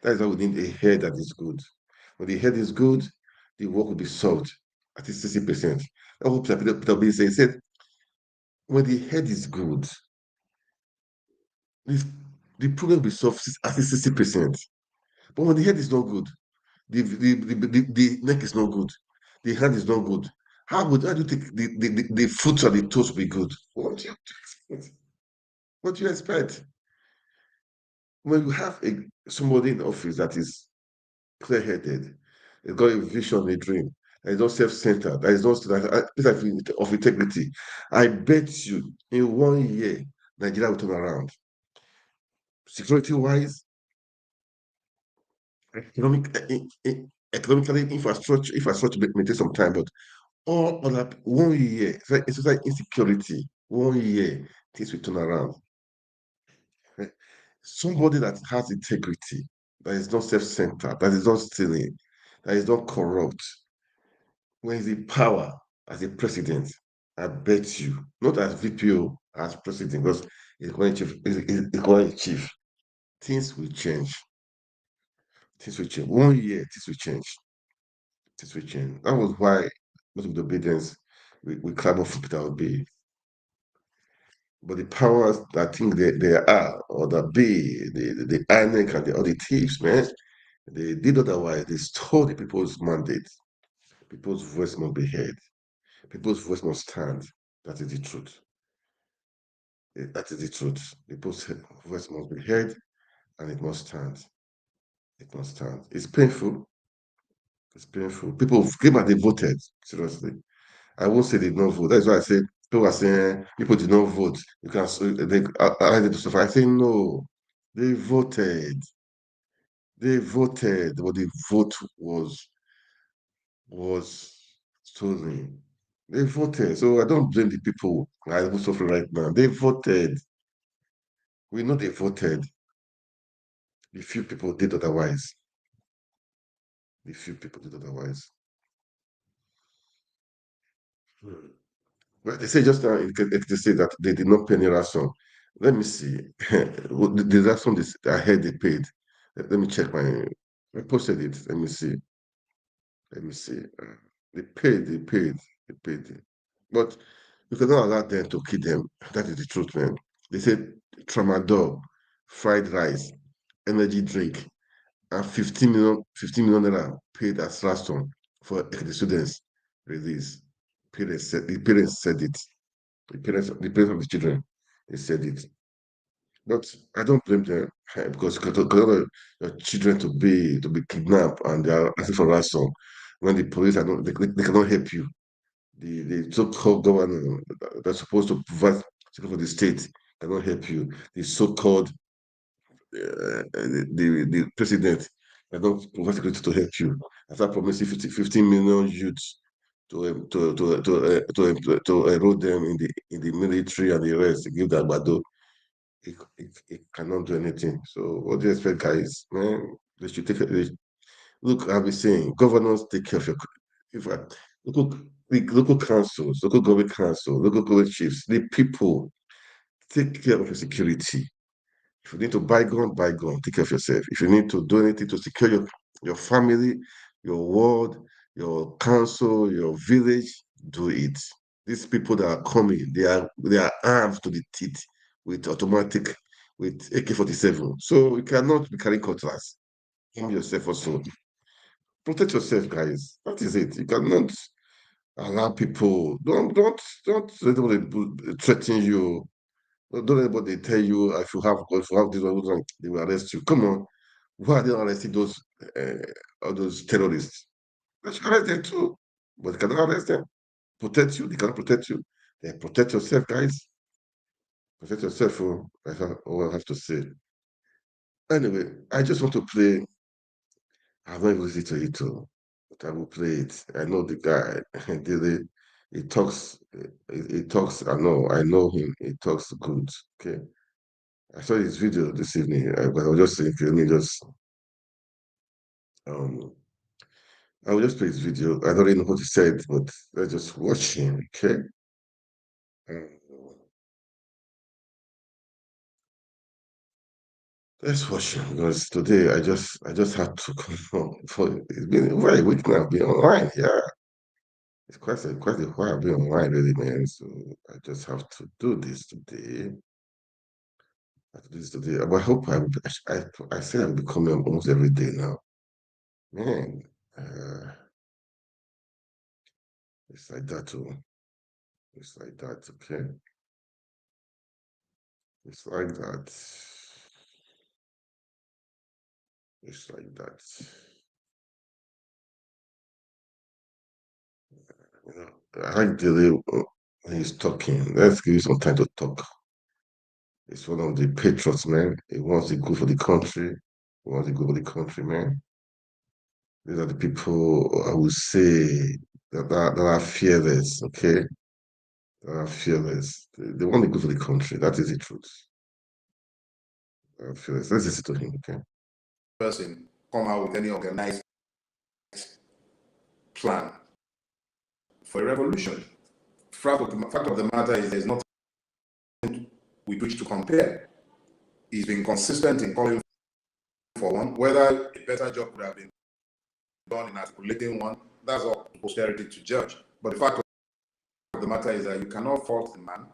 That is why we need a head that is good. When the head is good, the work will be solved at least 60%. I hope that Peter Obi said, he said, when the head is good, the, the problem will be solved at least 60%. But when the head is not good, the neck is not good, the hand is not good. How do you think the foot or the toes will be good? What do you expect? What do you expect? When you have somebody in the office that is clear-headed, has got a vision, a dream, that is not self-centered, that is not of integrity, I bet you in 1 year, Nigeria will turn around. Security-wise, economically, infrastructure may take some time, but all other 1 year, it's like insecurity. 1 year, things will turn around. Right? Somebody that has integrity, that is not self-centered, that is not stealing, that is not corrupt, when he's in power as a president, I bet you, not as VPO, as president, because he's chief, things will change. Things will change. 1 year, things will change. Things will change. That was why most of the obedience we clamor for Peter Obi. But the powers that think they are, or that be, the INEC and the other thieves, man, they did otherwise. They stole the people's mandate. People's voice must be heard. People's voice must stand. That is the truth. That is the truth. People's voice must be heard and it must stand. It must stand. It's painful. It's painful. People came and they voted. Seriously. I won't say they did not vote. That's why I said people are saying people did not vote. You can they allow them to suffer. I say no. They voted. They voted, but the vote was stolen. They voted. So I don't blame the people who suffer right now. They voted. We know they voted. The few people did otherwise. The few people did otherwise. Hmm. Well, they say just now they say that they did not pay any ransom. Let me see. The ransom I heard they paid. Let me check I posted it. Let me see. Let me see. They paid. But you cannot allow them to kill them. That is the truth, man. They said tramadol, fried rice, energy drink, and 15 million naira paid as ransom for the students release. The parents said it. The parents of the children, they said it. But I don't blame them because your children to be kidnapped and they are asking for ransom when the police are not they cannot help you. The so-called governor that's supposed to provide security for the state cannot help you. The so-called the president cannot provide security to help you. After promising 15 million youths to enroll them in the military and the rest, give that bado, it cannot do anything. So what do you expect, guys? Man, they should take it. Look, I'll be saying, governors take care of your. If I, local, the local councils, local government council, local government chiefs, the people take care of your security. If you need to buy gun, take care of yourself. If you need to do anything to secure your family, your ward, your council, your village, do it. These people that are coming, they are armed to the teeth with automatic, with AK-47. So you cannot be carrying cutlass. Arm yourself also. Protect yourself, guys. That is it. You cannot. Allow people. Don't let anybody threaten you. Don't let anybody tell you if you have this one, they will arrest you. Come on. Why are they not arresting all those terrorists? They should arrest them too. But they cannot arrest them. Protect you. They cannot protect you. Then protect yourself, guys. Protect yourself. Oh, that's all I have to say. Anyway, I just want to play. I've not even listened to it, but I will play it. I know the guy. He talks. He talks. I know him. He talks good. Okay. I saw his video this evening. But I was just saying, let me just um. I will just play his video. I don't really know what he said, but let's just watch him. Okay. Um, let's watch him because today I just had to come home. It's been over a week now. I've been online. Yeah. It's quite a while I've been online, really, man. So I just have to do this today. I have to do this today. But I hope I say I'm becoming almost every day now. Man, uh, it's like that too. It's like that, okay? It's like that. It's like that. You know, I like the way when he's talking. Let's give you some time to talk. It's one of the patriots, man. He wants the good for the country. He wants the good for the country, man. These are the people I would say that are fearless, okay? That are fearless. They want the good for the country. That is the truth. Fearless. Let's listen to him, okay? Person come out with any organized plan for a revolution. Fact of the matter is there's nothing we preach to compare. He's been consistent in calling for one. Whether a better job could have been done in articulating one, that's up to posterity to judge. But the fact of the matter is that you cannot fault the man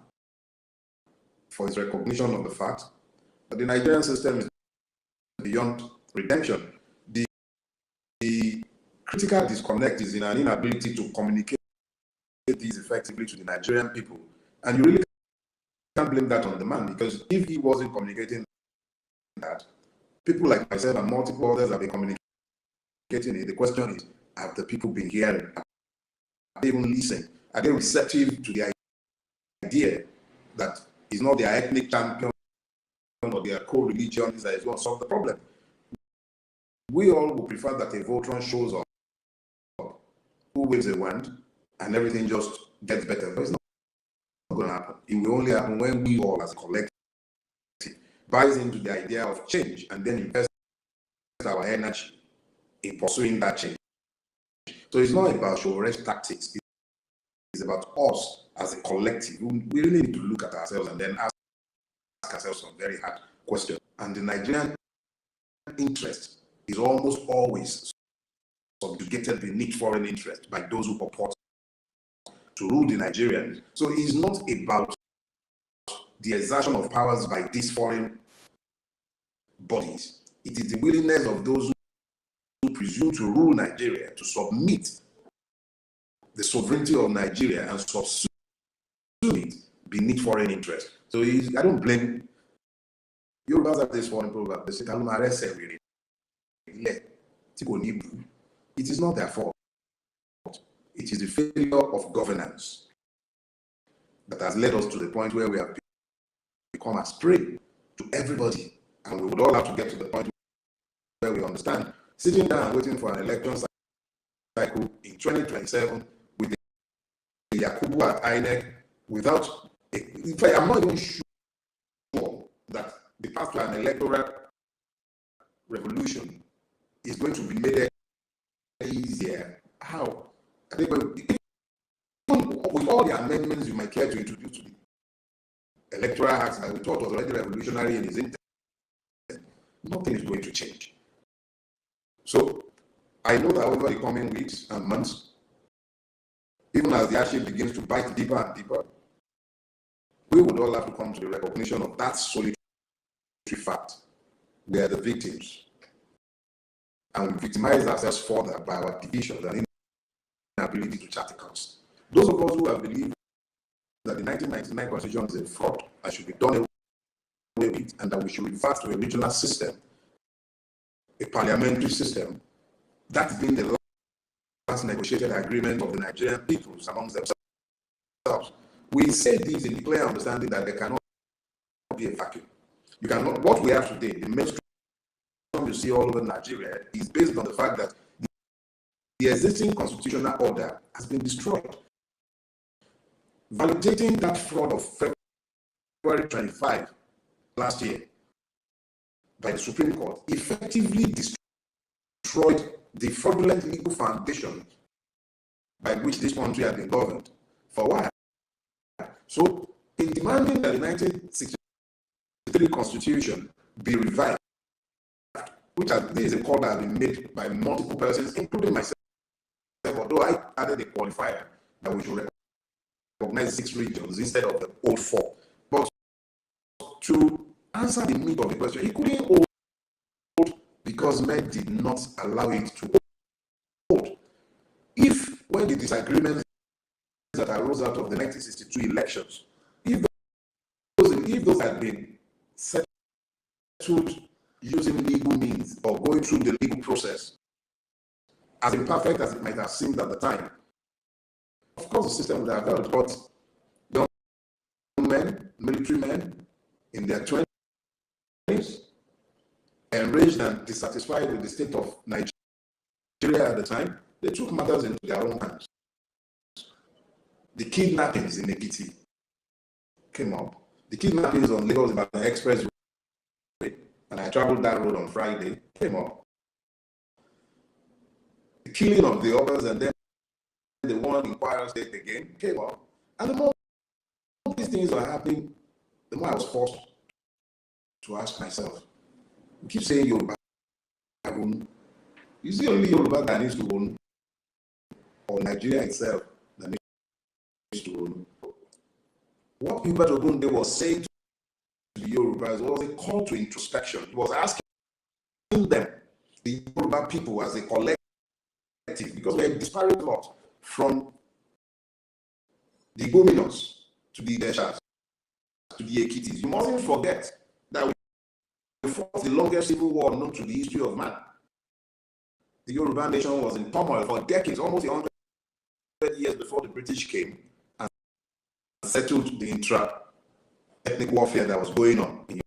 for his recognition of the fact that the Nigerian system is beyond redemption. The critical disconnect is in an inability to communicate these effectively to the Nigerian people. And you really can't blame that on the man, because if he wasn't communicating that, people like myself and multiple others have been communicating it. The question is, have the people been hearing? Are they even listening? Are they receptive to the idea that it's not their ethnic champion or their co-religion that is going to solve the problem? We all would prefer that a Voltron shows up, who waves a wand, and everything just gets better. But it's not going to happen. It will only happen when we all, as a collective, buys into the idea of change and then invest our energy in pursuing that change. So it's not about show-rest tactics. It's about us as a collective. We really need to look at ourselves and then ask ourselves some very hard questions. And the Nigerian interest is almost always subjugated beneath foreign interest by those who purport to rule the Nigerians. So it's not about the exertion of powers by these foreign bodies. It is the willingness of those who presume to rule Nigeria to submit the sovereignty of Nigeria and subsume it beneath foreign interest. So I don't blame Yorubas have this foreign proverb. They say, it is not their fault. It is the failure of governance that has led us to the point where we have become a prey to everybody. And we would all have to get to the point where we understand sitting down and waiting for an election cycle in 2027 with the Yakubu at INEC without, in fact, I'm not even sure that the path to an electoral revolution is going to be made easier. How? I think with all the amendments you might care to introduce to the Electoral Act that we thought was already revolutionary in its intent, nothing is going to change. So I know that over the coming weeks and months, even as the hardship begins to bite deeper and deeper, we would all have to come to the recognition of that solitary fact. We are the victims. And we victimize ourselves further by our divisions and inability to chart a course. Those of us who have believed that the 1999 Constitution is a fraud and should be done away with, and that we should revert to a regional system, a parliamentary system, that's been the last negotiated agreement of the Nigerian peoples amongst themselves. We say this in the clear understanding that there cannot be a vacuum. You cannot. What we have today, the mainstream you see all over Nigeria, is based on the fact that the existing constitutional order has been destroyed. Validating that fraud of February 25 last year by the Supreme Court effectively destroyed the fraudulent legal foundation by which this country had been governed for a while. So, in demanding that the 1963 Constitution be revised, this is a call that has been made by multiple persons, including myself, although I added a qualifier that we should recognize 6 regions instead of the old 4. But to answer the meat of the question, it couldn't hold because men did not allow it to hold. If, when the disagreements that arose out of the 1962 elections, if those had been settled using legal means or going through the legal process, as imperfect as it might have seemed at the time, of course the system would have held. But young men, military men in their 20s, enraged and dissatisfied with the state of Nigeria at the time, they took matters into their own hands. The kidnappings in Ekiti came up. The kidnappings on Lagos-Ibadan Expressway, and I traveled that road on Friday, came up. The killing of the others and then the one in Kwara State again came up. And the more these things are happening, the more I was forced to ask myself, you keep saying Yoruba, is it only Yoruba that needs to own, or Nigeria itself that needs to own? What Hubert Ogunde was saying to the Yorubas was a call to introspection. He was asking them, the Yoruba people as a collective, because we're a disparate lot, from the Gominos to the Deshas to the Ekitis. You mustn't forget that we fought the longest civil war known to the history of man. The Yoruba nation was in turmoil for decades, almost 100 years before the British came and settled the intra-ethnic warfare that was going on in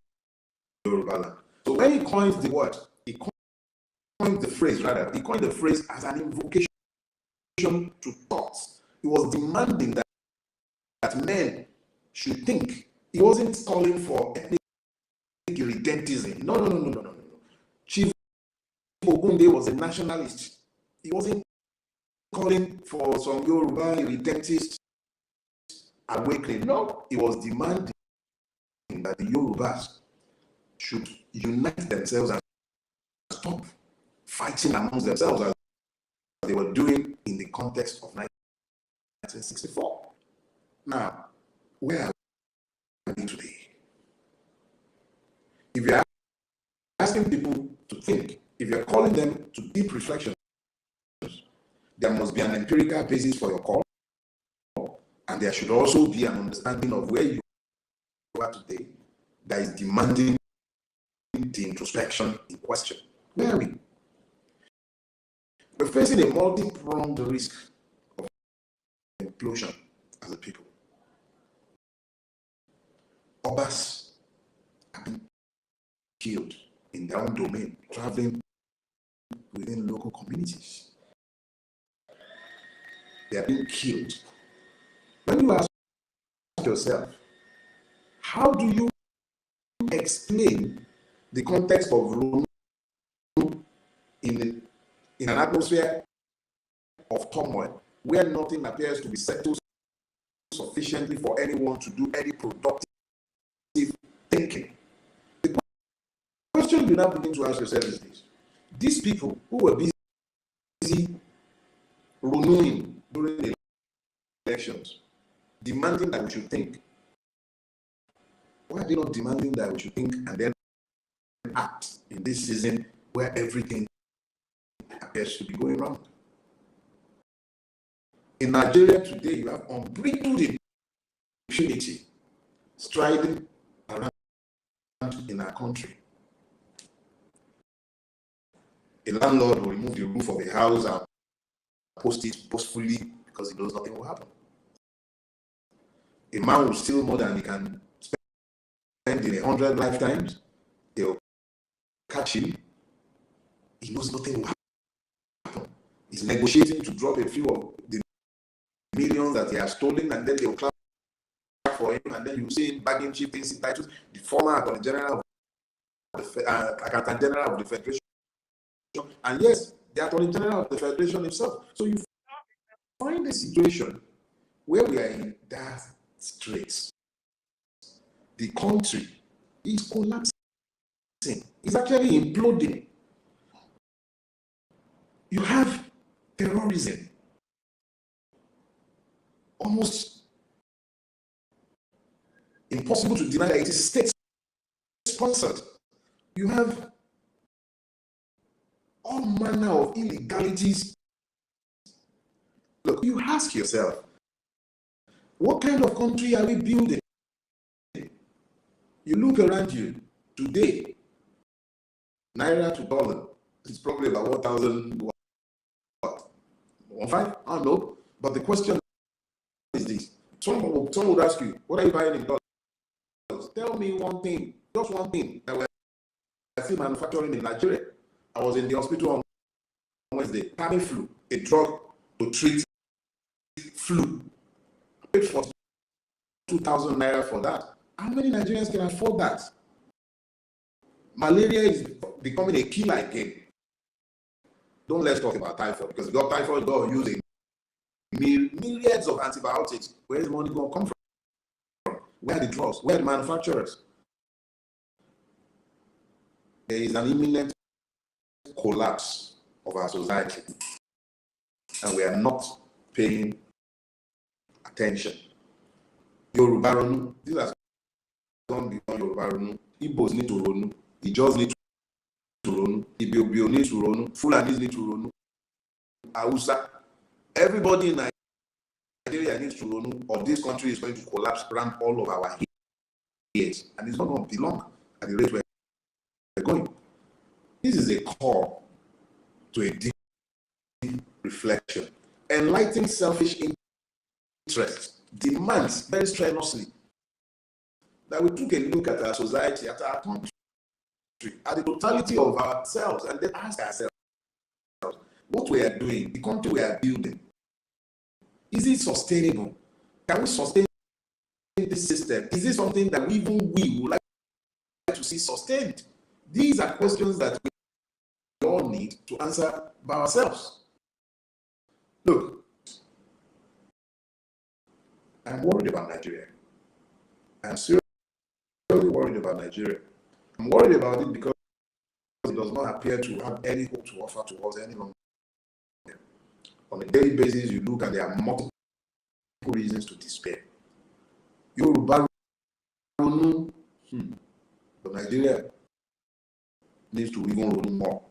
Yoruba land. So when he coined the word, he coined the phrase as an invocation to thoughts. He was demanding that men should think. He wasn't calling for ethnic irredentism. No. Chief Ogunde was a nationalist. He wasn't calling for some Yoruba irredentist awakening. No, he was demanding that the Yorubas should unite themselves and stop fighting amongst themselves as they were doing in the context of 1964. Now, where are we today? If you're asking people to think, if you're calling them to deep reflection, there must be an empirical basis for your call, and there should also be an understanding of where you are today that is demanding the introspection in question. Where are we? We're facing a multi-pronged risk of implosion as a people. Obas have been killed in their own domain, traveling within local communities. They are being killed. When you ask yourself, how do you explain the context of Rome in an atmosphere of turmoil where nothing appears to be settled sufficiently for anyone to do any productive thinking? The question you now begin to ask yourself is this: these people who were busy running during the elections, demanding that we should think, why are they not demanding that we should think and then act in this season where everything appears to be going wrong? In Nigeria today, you have unbridled impunity striding around in our country. A landlord will remove the roof of a house and post it boastfully because he knows nothing will happen. A man will steal more than he can spend in 100 lifetimes. They'll catch him. He knows nothing will happen. He's negotiating to drop a few of the millions that he has stolen, and then they'll clap for him, and then you see him bagging cheap things entitled the former Attorney General of the Accountant General of the Federation. And yes, the Attorney General of the Federation himself. So you find a situation where we are in that straits. The country is collapsing. It's actually imploding. You have terrorism, almost impossible to deny that it is state-sponsored. You have all manner of illegalities. Look, you ask yourself, what kind of country are we building? You look around you today, naira to dollar, it's probably about 1,000, what? 1.5? I don't know. But the question is this. Someone would ask you, what are you buying in dollars? Tell me one thing, just one thing that we're still manufacturing in Nigeria. I was in the hospital on Wednesday, Tamiflu, a drug to treat flu. I paid for 2,000 naira for that. How many Nigerians can afford that? Malaria is becoming a killer again. Don't let's talk about typhoid, because if you got typhoid, you're using myriads of antibiotics. Where is the money going to come from? Where are the drugs? Where are the manufacturers? There is an imminent collapse of our society, and we are not paying attention. Yoruba Ronu, these are gone beyond Yoruba Ronu. Igbos need to Ronu. Ijos need to Ronu. Ibibio need to Ronu. Fulanis need to Ronu. Hausa. Everybody in Nigeria needs to Ronu, or this country is going to collapse around all of our heads, and it's not going to be long at the rate we're going. This is a call to a deep reflection. Enlightening selfish interests demands very strenuously that we took a look at our society, at our country, at the totality of ourselves, and then ask ourselves what we are doing, the country we are building. Is it sustainable? Can we sustain this system? Is this something that we would like to see sustained? These are questions that we all need to answer by ourselves. Look, I'm worried about Nigeria. I'm seriously worried about Nigeria. I'm worried about it because it does not appear to have any hope to offer to us any longer. On a daily basis, you look and there are multiple reasons to despair. Yoruba, but Nigeria needs to even run more.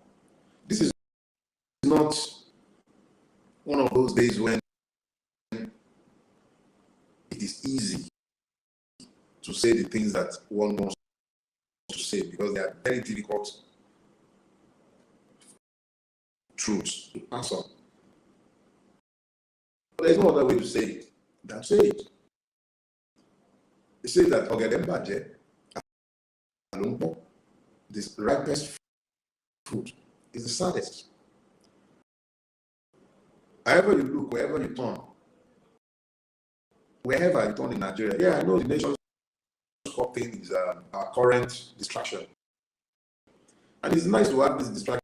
This is not one of those days when it is easy to say the things that one wants to say, because they are very difficult truths to pass on. But there's no other way to say it than say it. They say that Ogedembaje, Alumpo, this ripest fruit, is the saddest. However you look, wherever you turn in Nigeria, yeah, I know the Nations Cup thing is our current distraction. And it's nice to have these distractions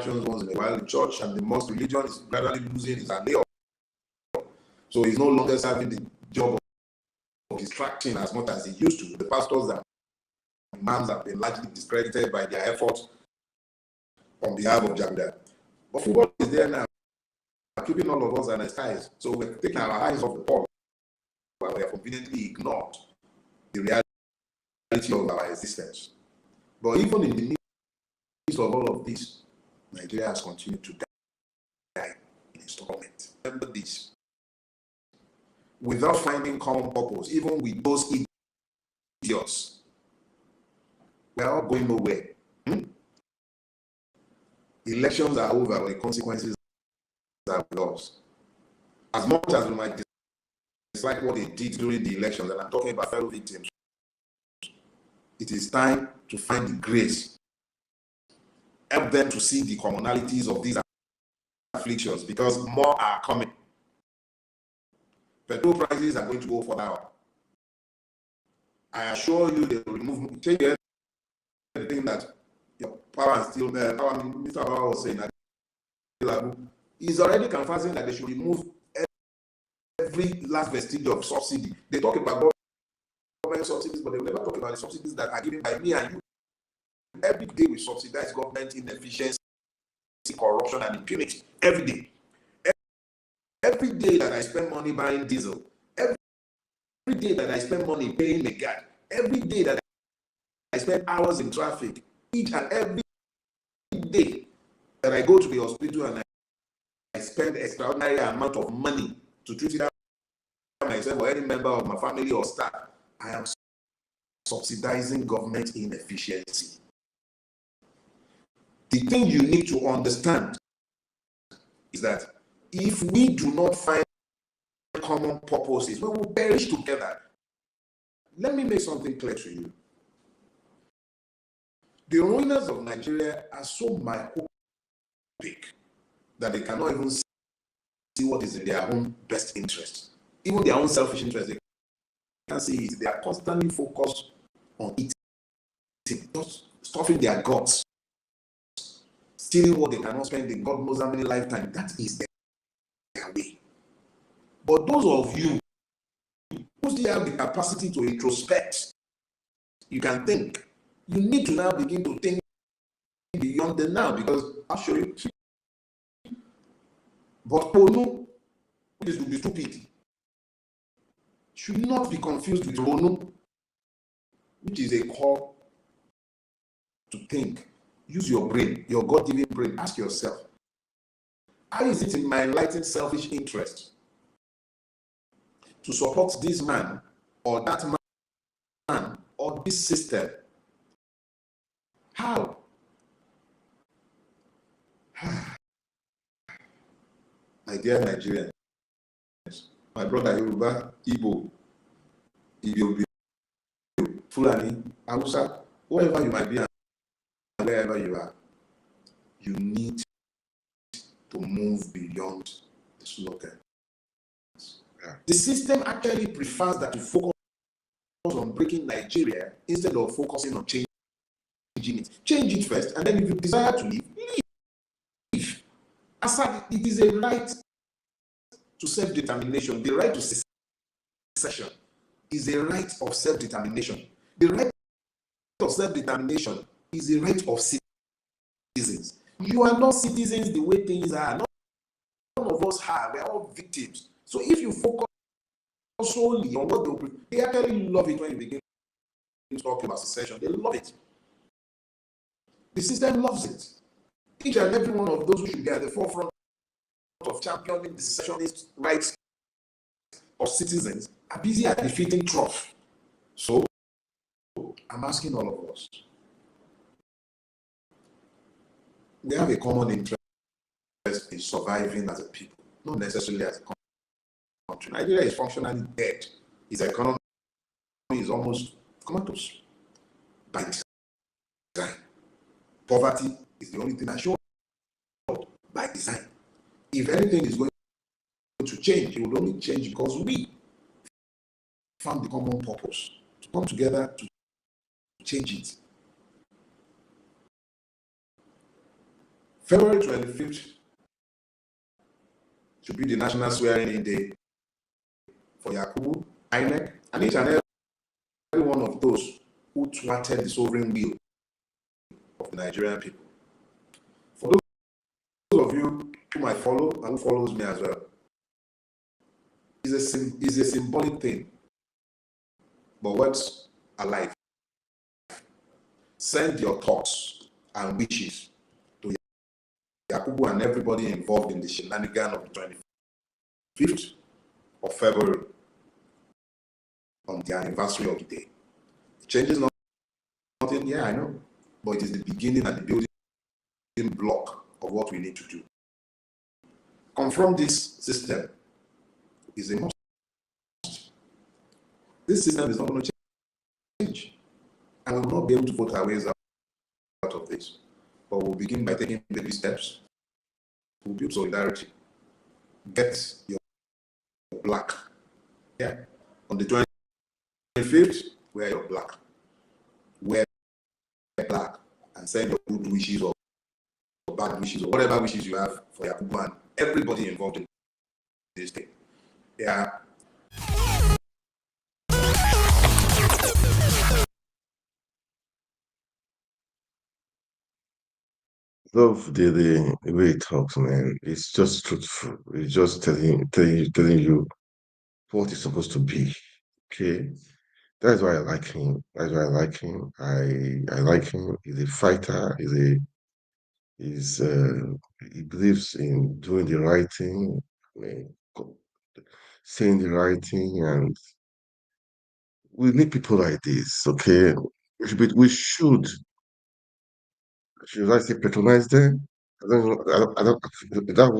once in a while. The church and the mosque religion is gradually losing its allure. So it's no longer serving the job of distracting as much as it used to. The pastors and imams have been largely discredited by their efforts on behalf of Jaguda. But football is there now, keeping all of us in the skies. So we're taking our eyes off the ball, but we have conveniently ignored the reality of our existence. But even in the midst of all of this, Nigeria has continued to die in installment. Remember this. without finding common purpose, even with those idiots, we're all going nowhere. Elections are over, but the consequences are lost. As much as we might dislike what they did during the elections, and I'm talking about fellow victims, it is time to find the grace, help them to see the commonalities of these afflictions, because more are coming. Petrol prices are going to go further up. I assure you, they will remove. Change the thing that your power and still there. Mr. Power was saying that he's already confessing that they should remove every last vestige of subsidy. They talk about government subsidies, but they will never talk about the subsidies that are given by me and you. Every day we subsidize government inefficiency, corruption, and impunity. Every day. Every day that I spend money buying diesel, every day that I spend money paying the guard, every day that I spend hours in traffic, each and every day that I go to the hospital and I spend extraordinary amount of money to treat myself or any member of my family or staff, I am subsidizing government inefficiency. The thing you need to understand is that if we do not find common purposes, we will perish together. Let me make something clear to you. The ruiners of Nigeria are so myopic that they cannot even see what is in their own best interest. Even their own selfish interest, they can't see it. They are constantly focused on eating, just stuffing their guts, stealing what they cannot spend in God knows how many lifetime. That is their way. But those of you who still have the capacity to introspect, you can think. You need to now begin to think beyond the now, because I'll show you. But Onu, which is to be stupid, should not be confused with Ronu, which is a call to think. Use your brain, your God-given brain. Ask yourself, how is it in my enlightened selfish interest to support this man or that man or this system? How? My dear Nigerians, my brother Yoruba, Igbo, Fulani, Hausa, wherever you might be and wherever you are, you need to move beyond the slogan. The system actually prefers that you focus on breaking Nigeria instead of focusing on changing it. Change it first, and then if you desire to leave, leave. Aside, it is a right to self-determination. The right to secession is a right of self-determination. The right of self-determination is a right of citizens. You are not citizens the way things are. None of us are. We are all victims. So if you focus solely on what they actually love it when you begin to talk about secession. They love it. The system loves it. Each and every one of those who should be at the forefront of championing the secessionist rights of citizens are busy at defeating trough. So I'm asking all of us. We have a common interest in surviving as a people, not necessarily as a country. Nigeria is functionally dead. Its economy is almost comatose by design. Poverty is the only thing that shows up by design. If anything is going to change, it will only change because we found the common purpose to come together to change it. February 25th should be the national swearing-in day for Yakubu, INEC, and each and every one of those who thwarted the sovereign will of the Nigerian people. For those of you who might follow and who follows me as well, it's a symbolic thing. But words are life. Send your thoughts and wishes to Yakubu and everybody involved in the shenanigan of the 25th of February on the anniversary of the day. Changes nothing, yeah, I know, but it is the beginning and the building block of what we need to do. Confront this system is a must. This system is not going to change, and we will not be able to vote our ways out of this. But we'll begin by taking baby steps. We'll build solidarity. Get your black. Yeah. On the 25th, wear your black. Wear black and send your good wishes or bad wishes or whatever wishes you have for your people and everybody involved in this thing. Yeah. Love the way he talks, man. It's just truthful. It's just telling you what it's supposed to be. Okay. That's why I like him. That's why I like him. I like him. He's a fighter. He believes in doing the right thing, I mean, saying the right thing, and we need people like this. Okay, should I say patronize them? I don't know. I don't.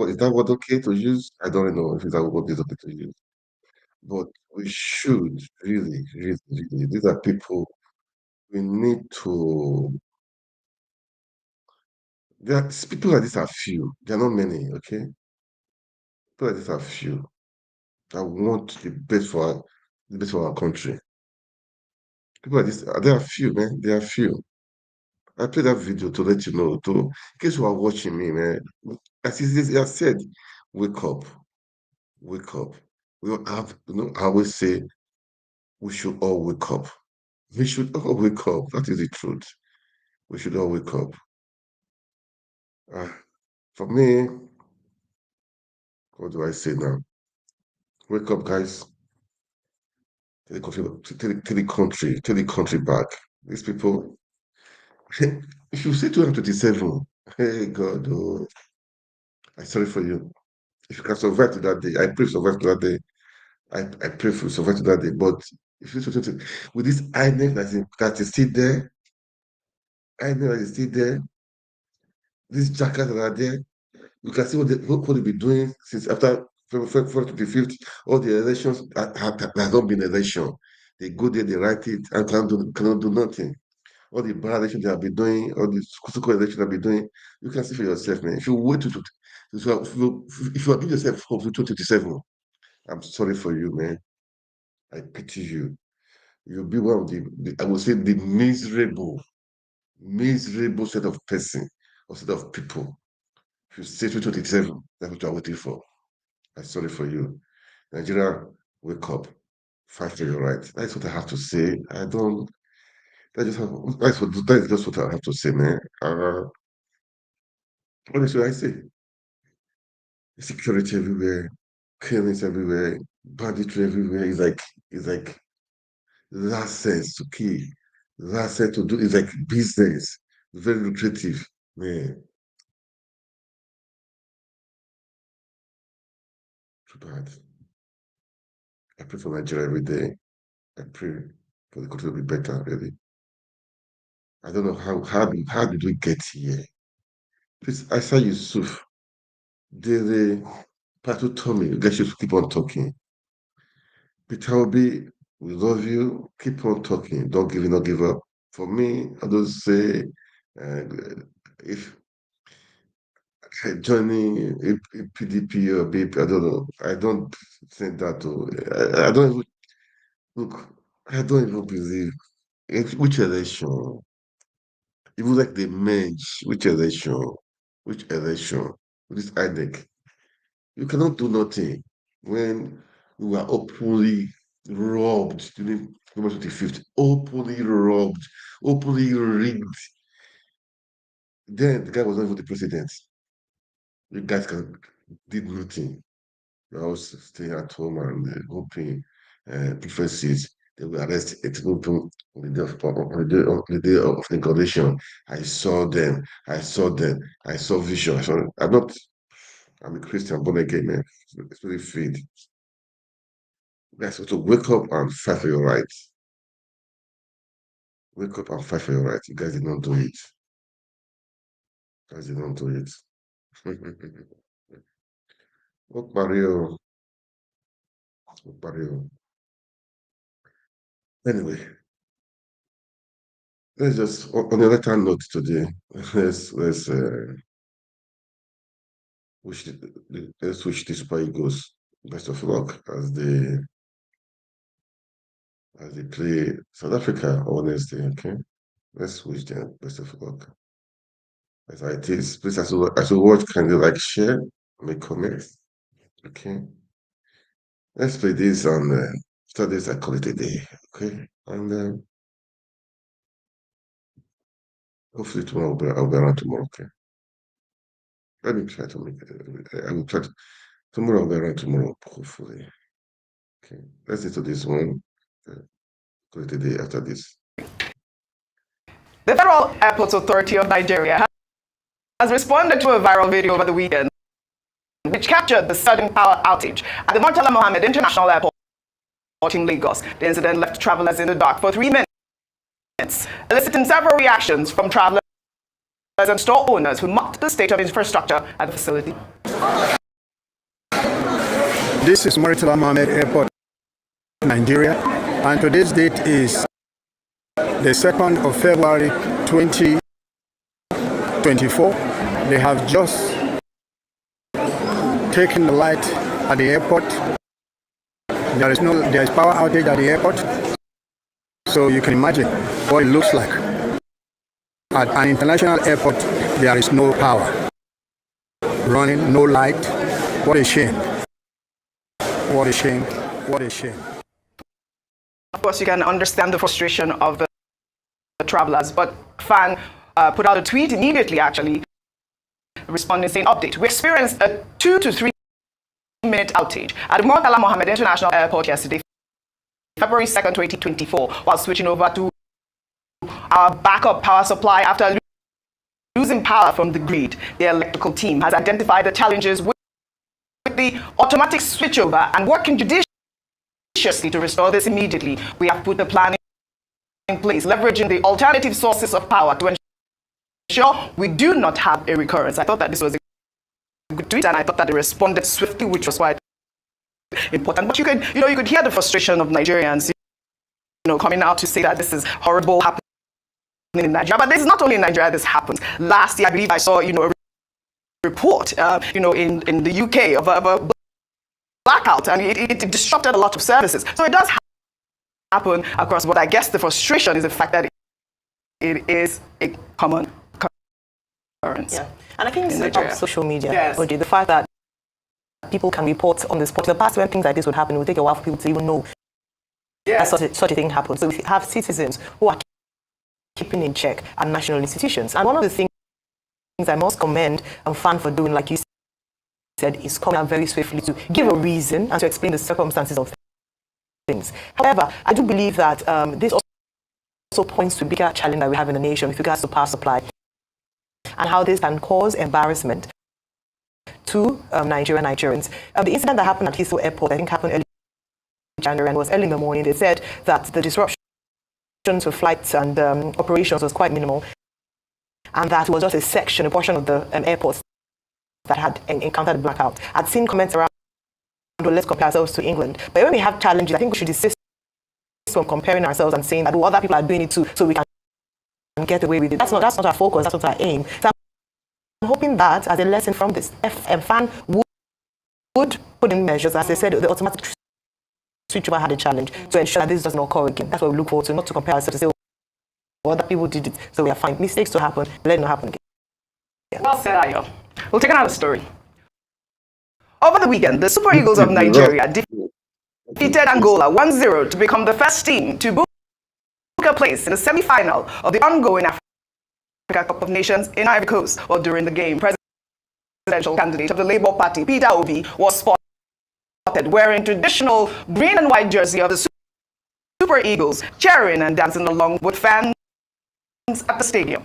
Is that what okay to use? I don't know if that what is okay to use. But we should really, really, really. These are people we need to. People like this are few. There are not many. Okay, people like this are few. I want the best for our country. People like this, there are few, man. There are few. I played that video to let you know, in case you are watching me, man. As I said, wake up, wake up. We don't have, I always say we should all wake up. We should all wake up. That is the truth. We should all wake up. Uh, for me, what do I say now? Wake up, guys. Take the country, take the country back. These people, if you say 227, hey God, oh, I'm sorry for you. If you can survive to that day, I pray you survive to that day. I pray for you survive to that day. But if you say with this INEC that is still there, INEC that is still there, these jackers that are there, you can see what they've been doing since after February 25th. All the elections have not been election. They go there, they write it, and cannot do nothing. All the bad elections they have been doing, all the school elections they have been doing, you can see for yourself, man. If you wait if you are giving yourself hope to 2027, I'm sorry for you, man. I pity you. You'll be one of I would say, the miserable set of person or set of people. If you say 2027, that's what you're waiting for. I'm sorry for you. Nigeria, wake up. Fight for your rights. That's what I have to say. I don't. That is just what I have to say, man. What should I say? Security everywhere, killings everywhere, banditry everywhere. It's like license to kill, license to do. It's like business, very lucrative. Man, too bad. I pray for Nigeria every day. I pray for the country to be better. Really, I don't know how did we get here? Please, I saw Yusuf. The Patu told me, you guys should keep on talking. Peter Obi, we love you. Keep on talking. Don't give in, don't give up. For me, I don't say uh, if joining a PDP or BP, I don't know. I don't think that. I don't even look. I don't even believe which election. Even like they merge, which election, with this INEC. You cannot do nothing when we were openly robbed during November 25th, openly robbed, openly rigged. Then the guy was not even the president. You guys did nothing. I was staying at home and hoping preferences. They will arrest 18 people on the day on the day of inauguration. I saw them. I saw them. I saw vision. I'm a Christian, born again, man. It's really feed. Guys, so to wake up and fight for your rights. Wake up and fight for your rights. You guys did not do it. You guys did not do it. What Mario? What Mario? Anyway, let's just on a lighter note today. Let's let's wish the Super Eagles best of luck as they play South Africa on Wednesday. Okay, let's wish them best of luck. As it is, please as you watch, can you like share, make comments? Okay, let's play this on after this. I call it a day. Okay, and hopefully tomorrow I'll be around tomorrow. Okay, let me try to make it. I will try to tomorrow. I'll be around tomorrow. Hopefully. Okay, let's do this one. Call it a day after this. The Federal Airports Authority of Nigeria has responded to a viral video over the weekend which captured the sudden power outage at the Murtala Mohammed International Airport in Lagos. The incident left travelers in the dark for 3 minutes, eliciting several reactions from travelers and store owners who mocked the state of infrastructure at the facility. This is Murtala Mohammed Airport, Nigeria, and today's date is the 2nd of February 2024. They have just taken the light at the airport. There is power outage at the airport, so you can imagine what it looks like. At an international airport, there is no power running, no light. What a shame. What a shame. What a shame. Of course, you can understand the frustration of the travelers, but Fan put out a tweet immediately, actually, responding, saying, update. We experienced a 2 to 3 minute outage at the Murtala Mohammed International Airport yesterday, February 2nd, 2024, while switching over to our backup power supply after losing power from the grid. The electrical team has identified the challenges with the automatic switchover and working judiciously to restore this immediately. We have put the plan in place, leveraging the alternative sources of power to ensure we do not have a recurrence. I thought that this was a good tweet, and I thought that they responded swiftly, which was quite important. But you could hear the frustration of Nigerians, coming out to say that this is horrible happening in Nigeria. But this is not only in Nigeria. This happens. Last year, I believe I saw, a report, in the UK of a blackout, and it disrupted a lot of services. So it does happen across. But I guess the frustration is the fact that it is a common occurrence. Yeah, and I think it's about social media. Yes. The fact that people can report on the spot. In the past, when things like this would happen, it would take a while for people to even know that such a thing happens. So we have citizens who are keeping in check our national institutions. And one of the things I must commend Fan for doing, like you said, is coming out very swiftly to give a reason and to explain the circumstances of things. However, I do believe that this also points to a bigger challenge that we have in the nation with regards to power supply and how this can cause embarrassment to Nigerians. The incident that happened at Heathrow Airport, I think, happened early in January and was early in the morning. They said that the disruption to flights and operations was quite minimal, and that was just a portion of the airports that had encountered a blackout. I'd seen comments around, well, let's compare ourselves to England. But when we have challenges, I think we should desist from comparing ourselves and saying that other people are doing it too, so we can get away with it. That's not our focus, that's not our aim. So I'm hoping that as a lesson from this, Fan would put in measures, as they said, the automatic switchover had a challenge to ensure that this does not occur again. That's what we look forward to, not to compare ourselves to say, other people did it, so we are fine. Mistakes to happen, let it not happen again. Yeah. Well said, Ayo. We'll take another story. Over the weekend, the Super Eagles of Nigeria defeated Angola 1-0 to become the first team to book a place in the semi-final of the ongoing Africa Cup of Nations in Ivory Coast. Well, during the game, presidential candidate of the Labour Party, Peter Obi, was spotted wearing traditional green and white jersey of the Super Eagles, cheering and dancing along with fans at the stadium.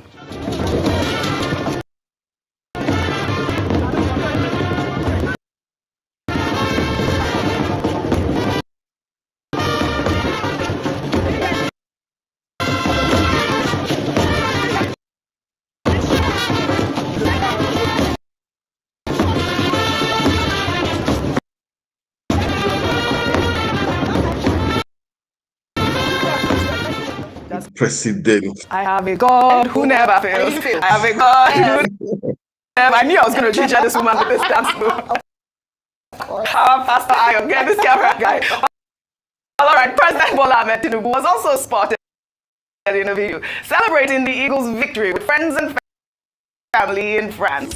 president. I have a God who never fails. I have a God who never. I knew I was going to feature this woman with this dance move. Pastor Ayo, get this camera guy. All right, President Bola Ahmed Tinubu was also spotted in a video celebrating the Eagles' victory with friends and family in France.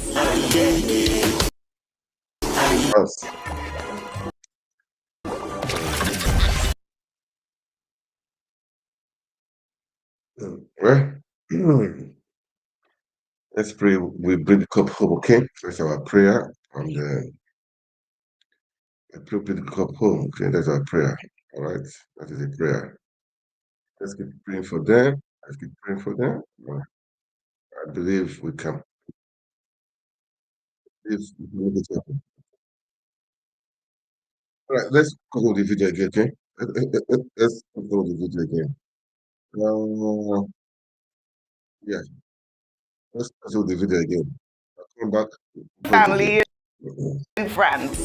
Well, let's pray. We bring the cup home, okay? That's our prayer. And I pray bring the cup home, okay? That's our prayer. All right? That is a prayer. Let's keep praying for them. Let's keep praying for them. I believe we can. All right, let's go to the video again, okay? Let's go to the video again. Yeah, let's go to the video again. I'll come back. Family in France.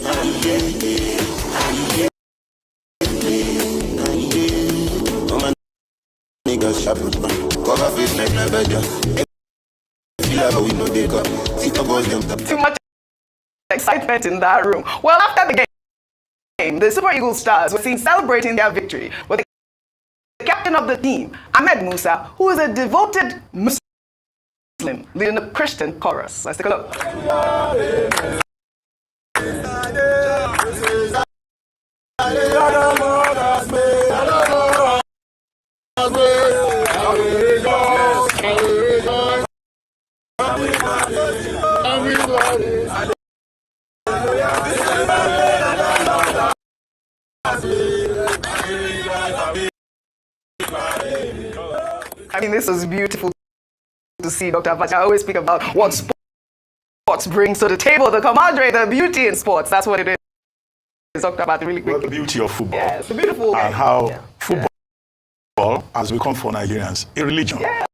Too much excitement in that room. Well, after the game, the Super Eagles stars were seen celebrating their victory with the captain of the team, Ahmed Musa, who is a devoted Muslim, leading the Christian chorus. Let's take a look. I mean, this was beautiful to see, Dr. Abacha. I always speak about what sports brings to the table, the camaraderie, the beauty in sports. That's what it is. Dr. Abacha, really quickly. Well, the beauty of football. Yes, the beautiful. And how football has become for Nigerians a religion. Yes.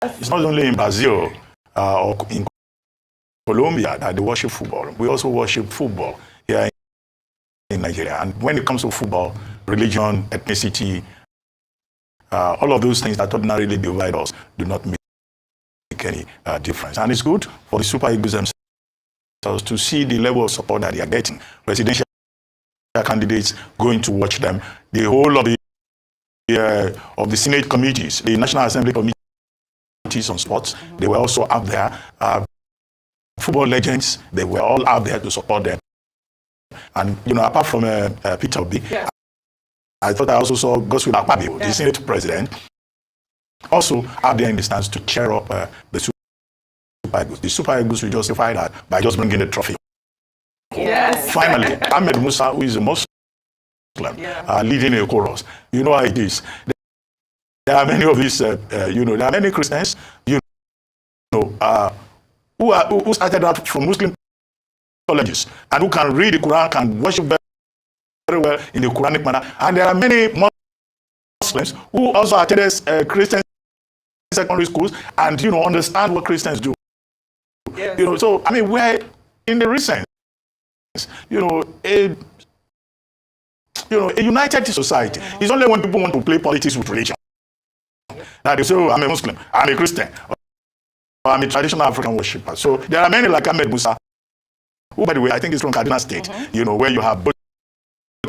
It's not only in Brazil or in Colombia that they worship football. We also worship football here in Nigeria. And when it comes to football, religion, ethnicity, all of those things that ordinarily divide us do not make any difference. And it's good for the Super Eagles themselves to see the level of support that they are getting. Presidential candidates going to watch them. The whole of the Senate committees, the National Assembly committees on sports, they were also out there. Football legends, they were all out there to support them. And, you know, apart from Peter Obi, I thought I also saw Godswill Akpabio, the Senate president, also out there in the stands to cheer up the Super Eagles. The Super Eagles will justify that by just bringing the trophy. Yes. Finally, Ahmed Musa, who is a Muslim, leading a chorus. You know how it is. There are many of these, there are many Christians, who started out from Muslim colleges and who can read the Quran, can worship very well in the Quranic manner. And there are many Muslims who also attended Christian secondary schools and, understand what Christians do. Yes. So, I mean, we're in the recent, a united society. It's only when people want to play politics with religion that they say, oh, I'm a Muslim, I'm a Christian, or I'm a traditional African worshipper. So there are many like Ahmed Musa, who, by the way, I think is from Kaduna State, where you have both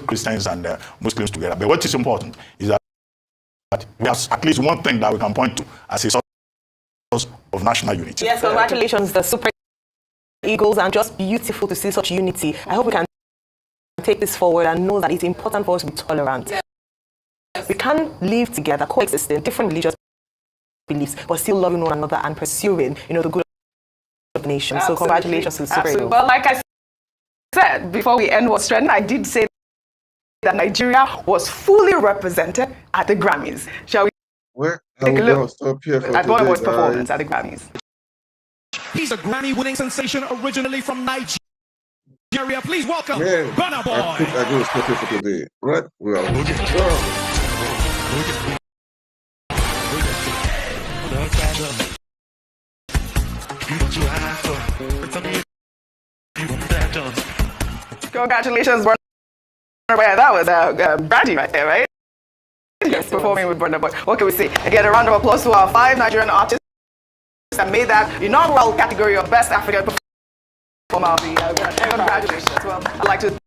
Christians and Muslims together. But what is important is that we have at least one thing that we can point to as a source of national unity. Yes, congratulations, the Super Eagles, and just beautiful to see such unity. I hope we can take this forward and know that it's important for us to be tolerant. Yes. We can live together, coexisting, different religious beliefs, but still loving one another and pursuing, the good of the nation. Absolutely. So congratulations to the Super Eagles. Well, like I said, before we end what's trending, I did say that Nigeria was fully represented at the Grammys. Shall we take a look at one of performance at the Grammys? He's a Grammy-winning sensation originally from Nigeria. Please welcome Burna Boy. I think I go stop here for today. Right? Well, Congratulations, Burna Boy. That was Brandy right there, right? yes, performing with Burna Boy. What can we say? Again, a round of applause to our 5 Nigerian artists that made that inaugural category of Best African Performer of the year. Congratulations. Well, I'd like to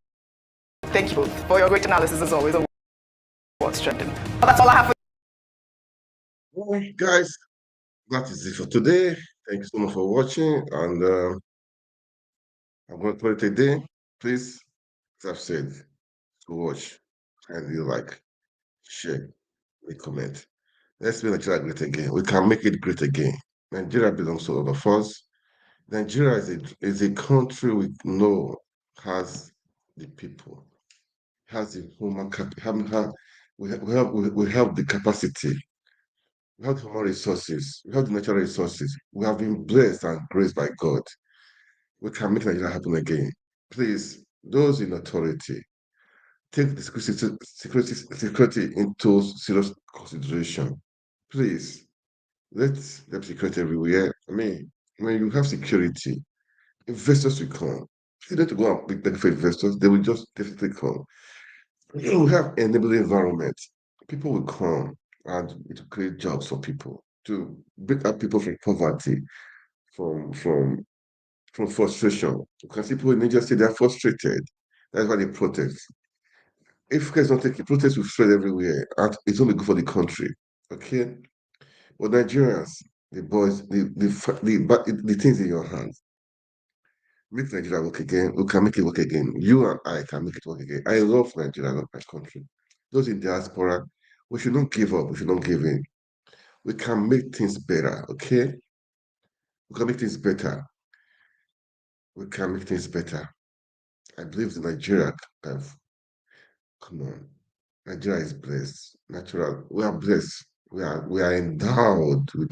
thank you both for your great analysis as always on what's trending. Well, that's all I have for you. Well, guys, that is it for today. Thank you so much for watching, and I'm going to call it a day. Please, as I've said, to watch, and you like, share, make comment. Let's make Nigeria great again. We can make it great again. Nigeria belongs to all of us. Nigeria is a country we know has the people, has the human capital, we have the capacity, we have the human resources, we have the natural resources. We have been blessed and graced by God. We can make Nigeria happen again. Please, those in authority, take the security into serious consideration. Please, let them security everywhere. I mean, when you have security, investors will come. If you don't go and beg for investors, they will just definitely come. If you have enabling environment, people will come and it will create jobs for people to break up people from poverty, from from from frustration. Because people in Nigeria say they're frustrated. That's why they protest. If guys don't take it, protest will spread everywhere, and it's only good for the country. Okay, but Nigerians, the boys, the things in your hands. Make Nigeria work again. We can make it work again. You and I can make it work again. I love Nigeria, I love my country. Those in diaspora, we should not give up. We should not give in. We can make things better. Okay, we can make things better. We can make things better. I believe that Nigeria can. Come on, Nigeria is blessed. Natural, we are blessed. We are endowed with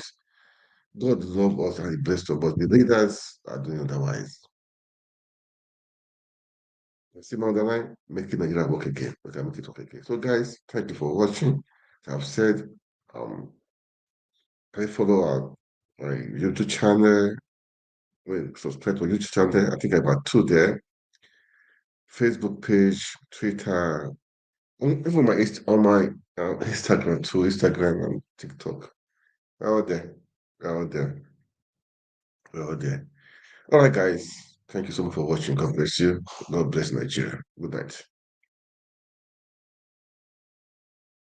God. Love us and He blessed us, but the leaders are doing otherwise. See down the line, making Nigeria work again. We can make it work again. So, guys, thank you for watching. As I've said, can you follow my YouTube channel? Subscribe to my YouTube channel. I think I have about 2 there. Facebook page, Twitter, even on my Instagram too, Instagram and TikTok. We're all there. We're all there. We're all there. All right, guys. Thank you so much for watching. God bless you. God bless Nigeria. Good night.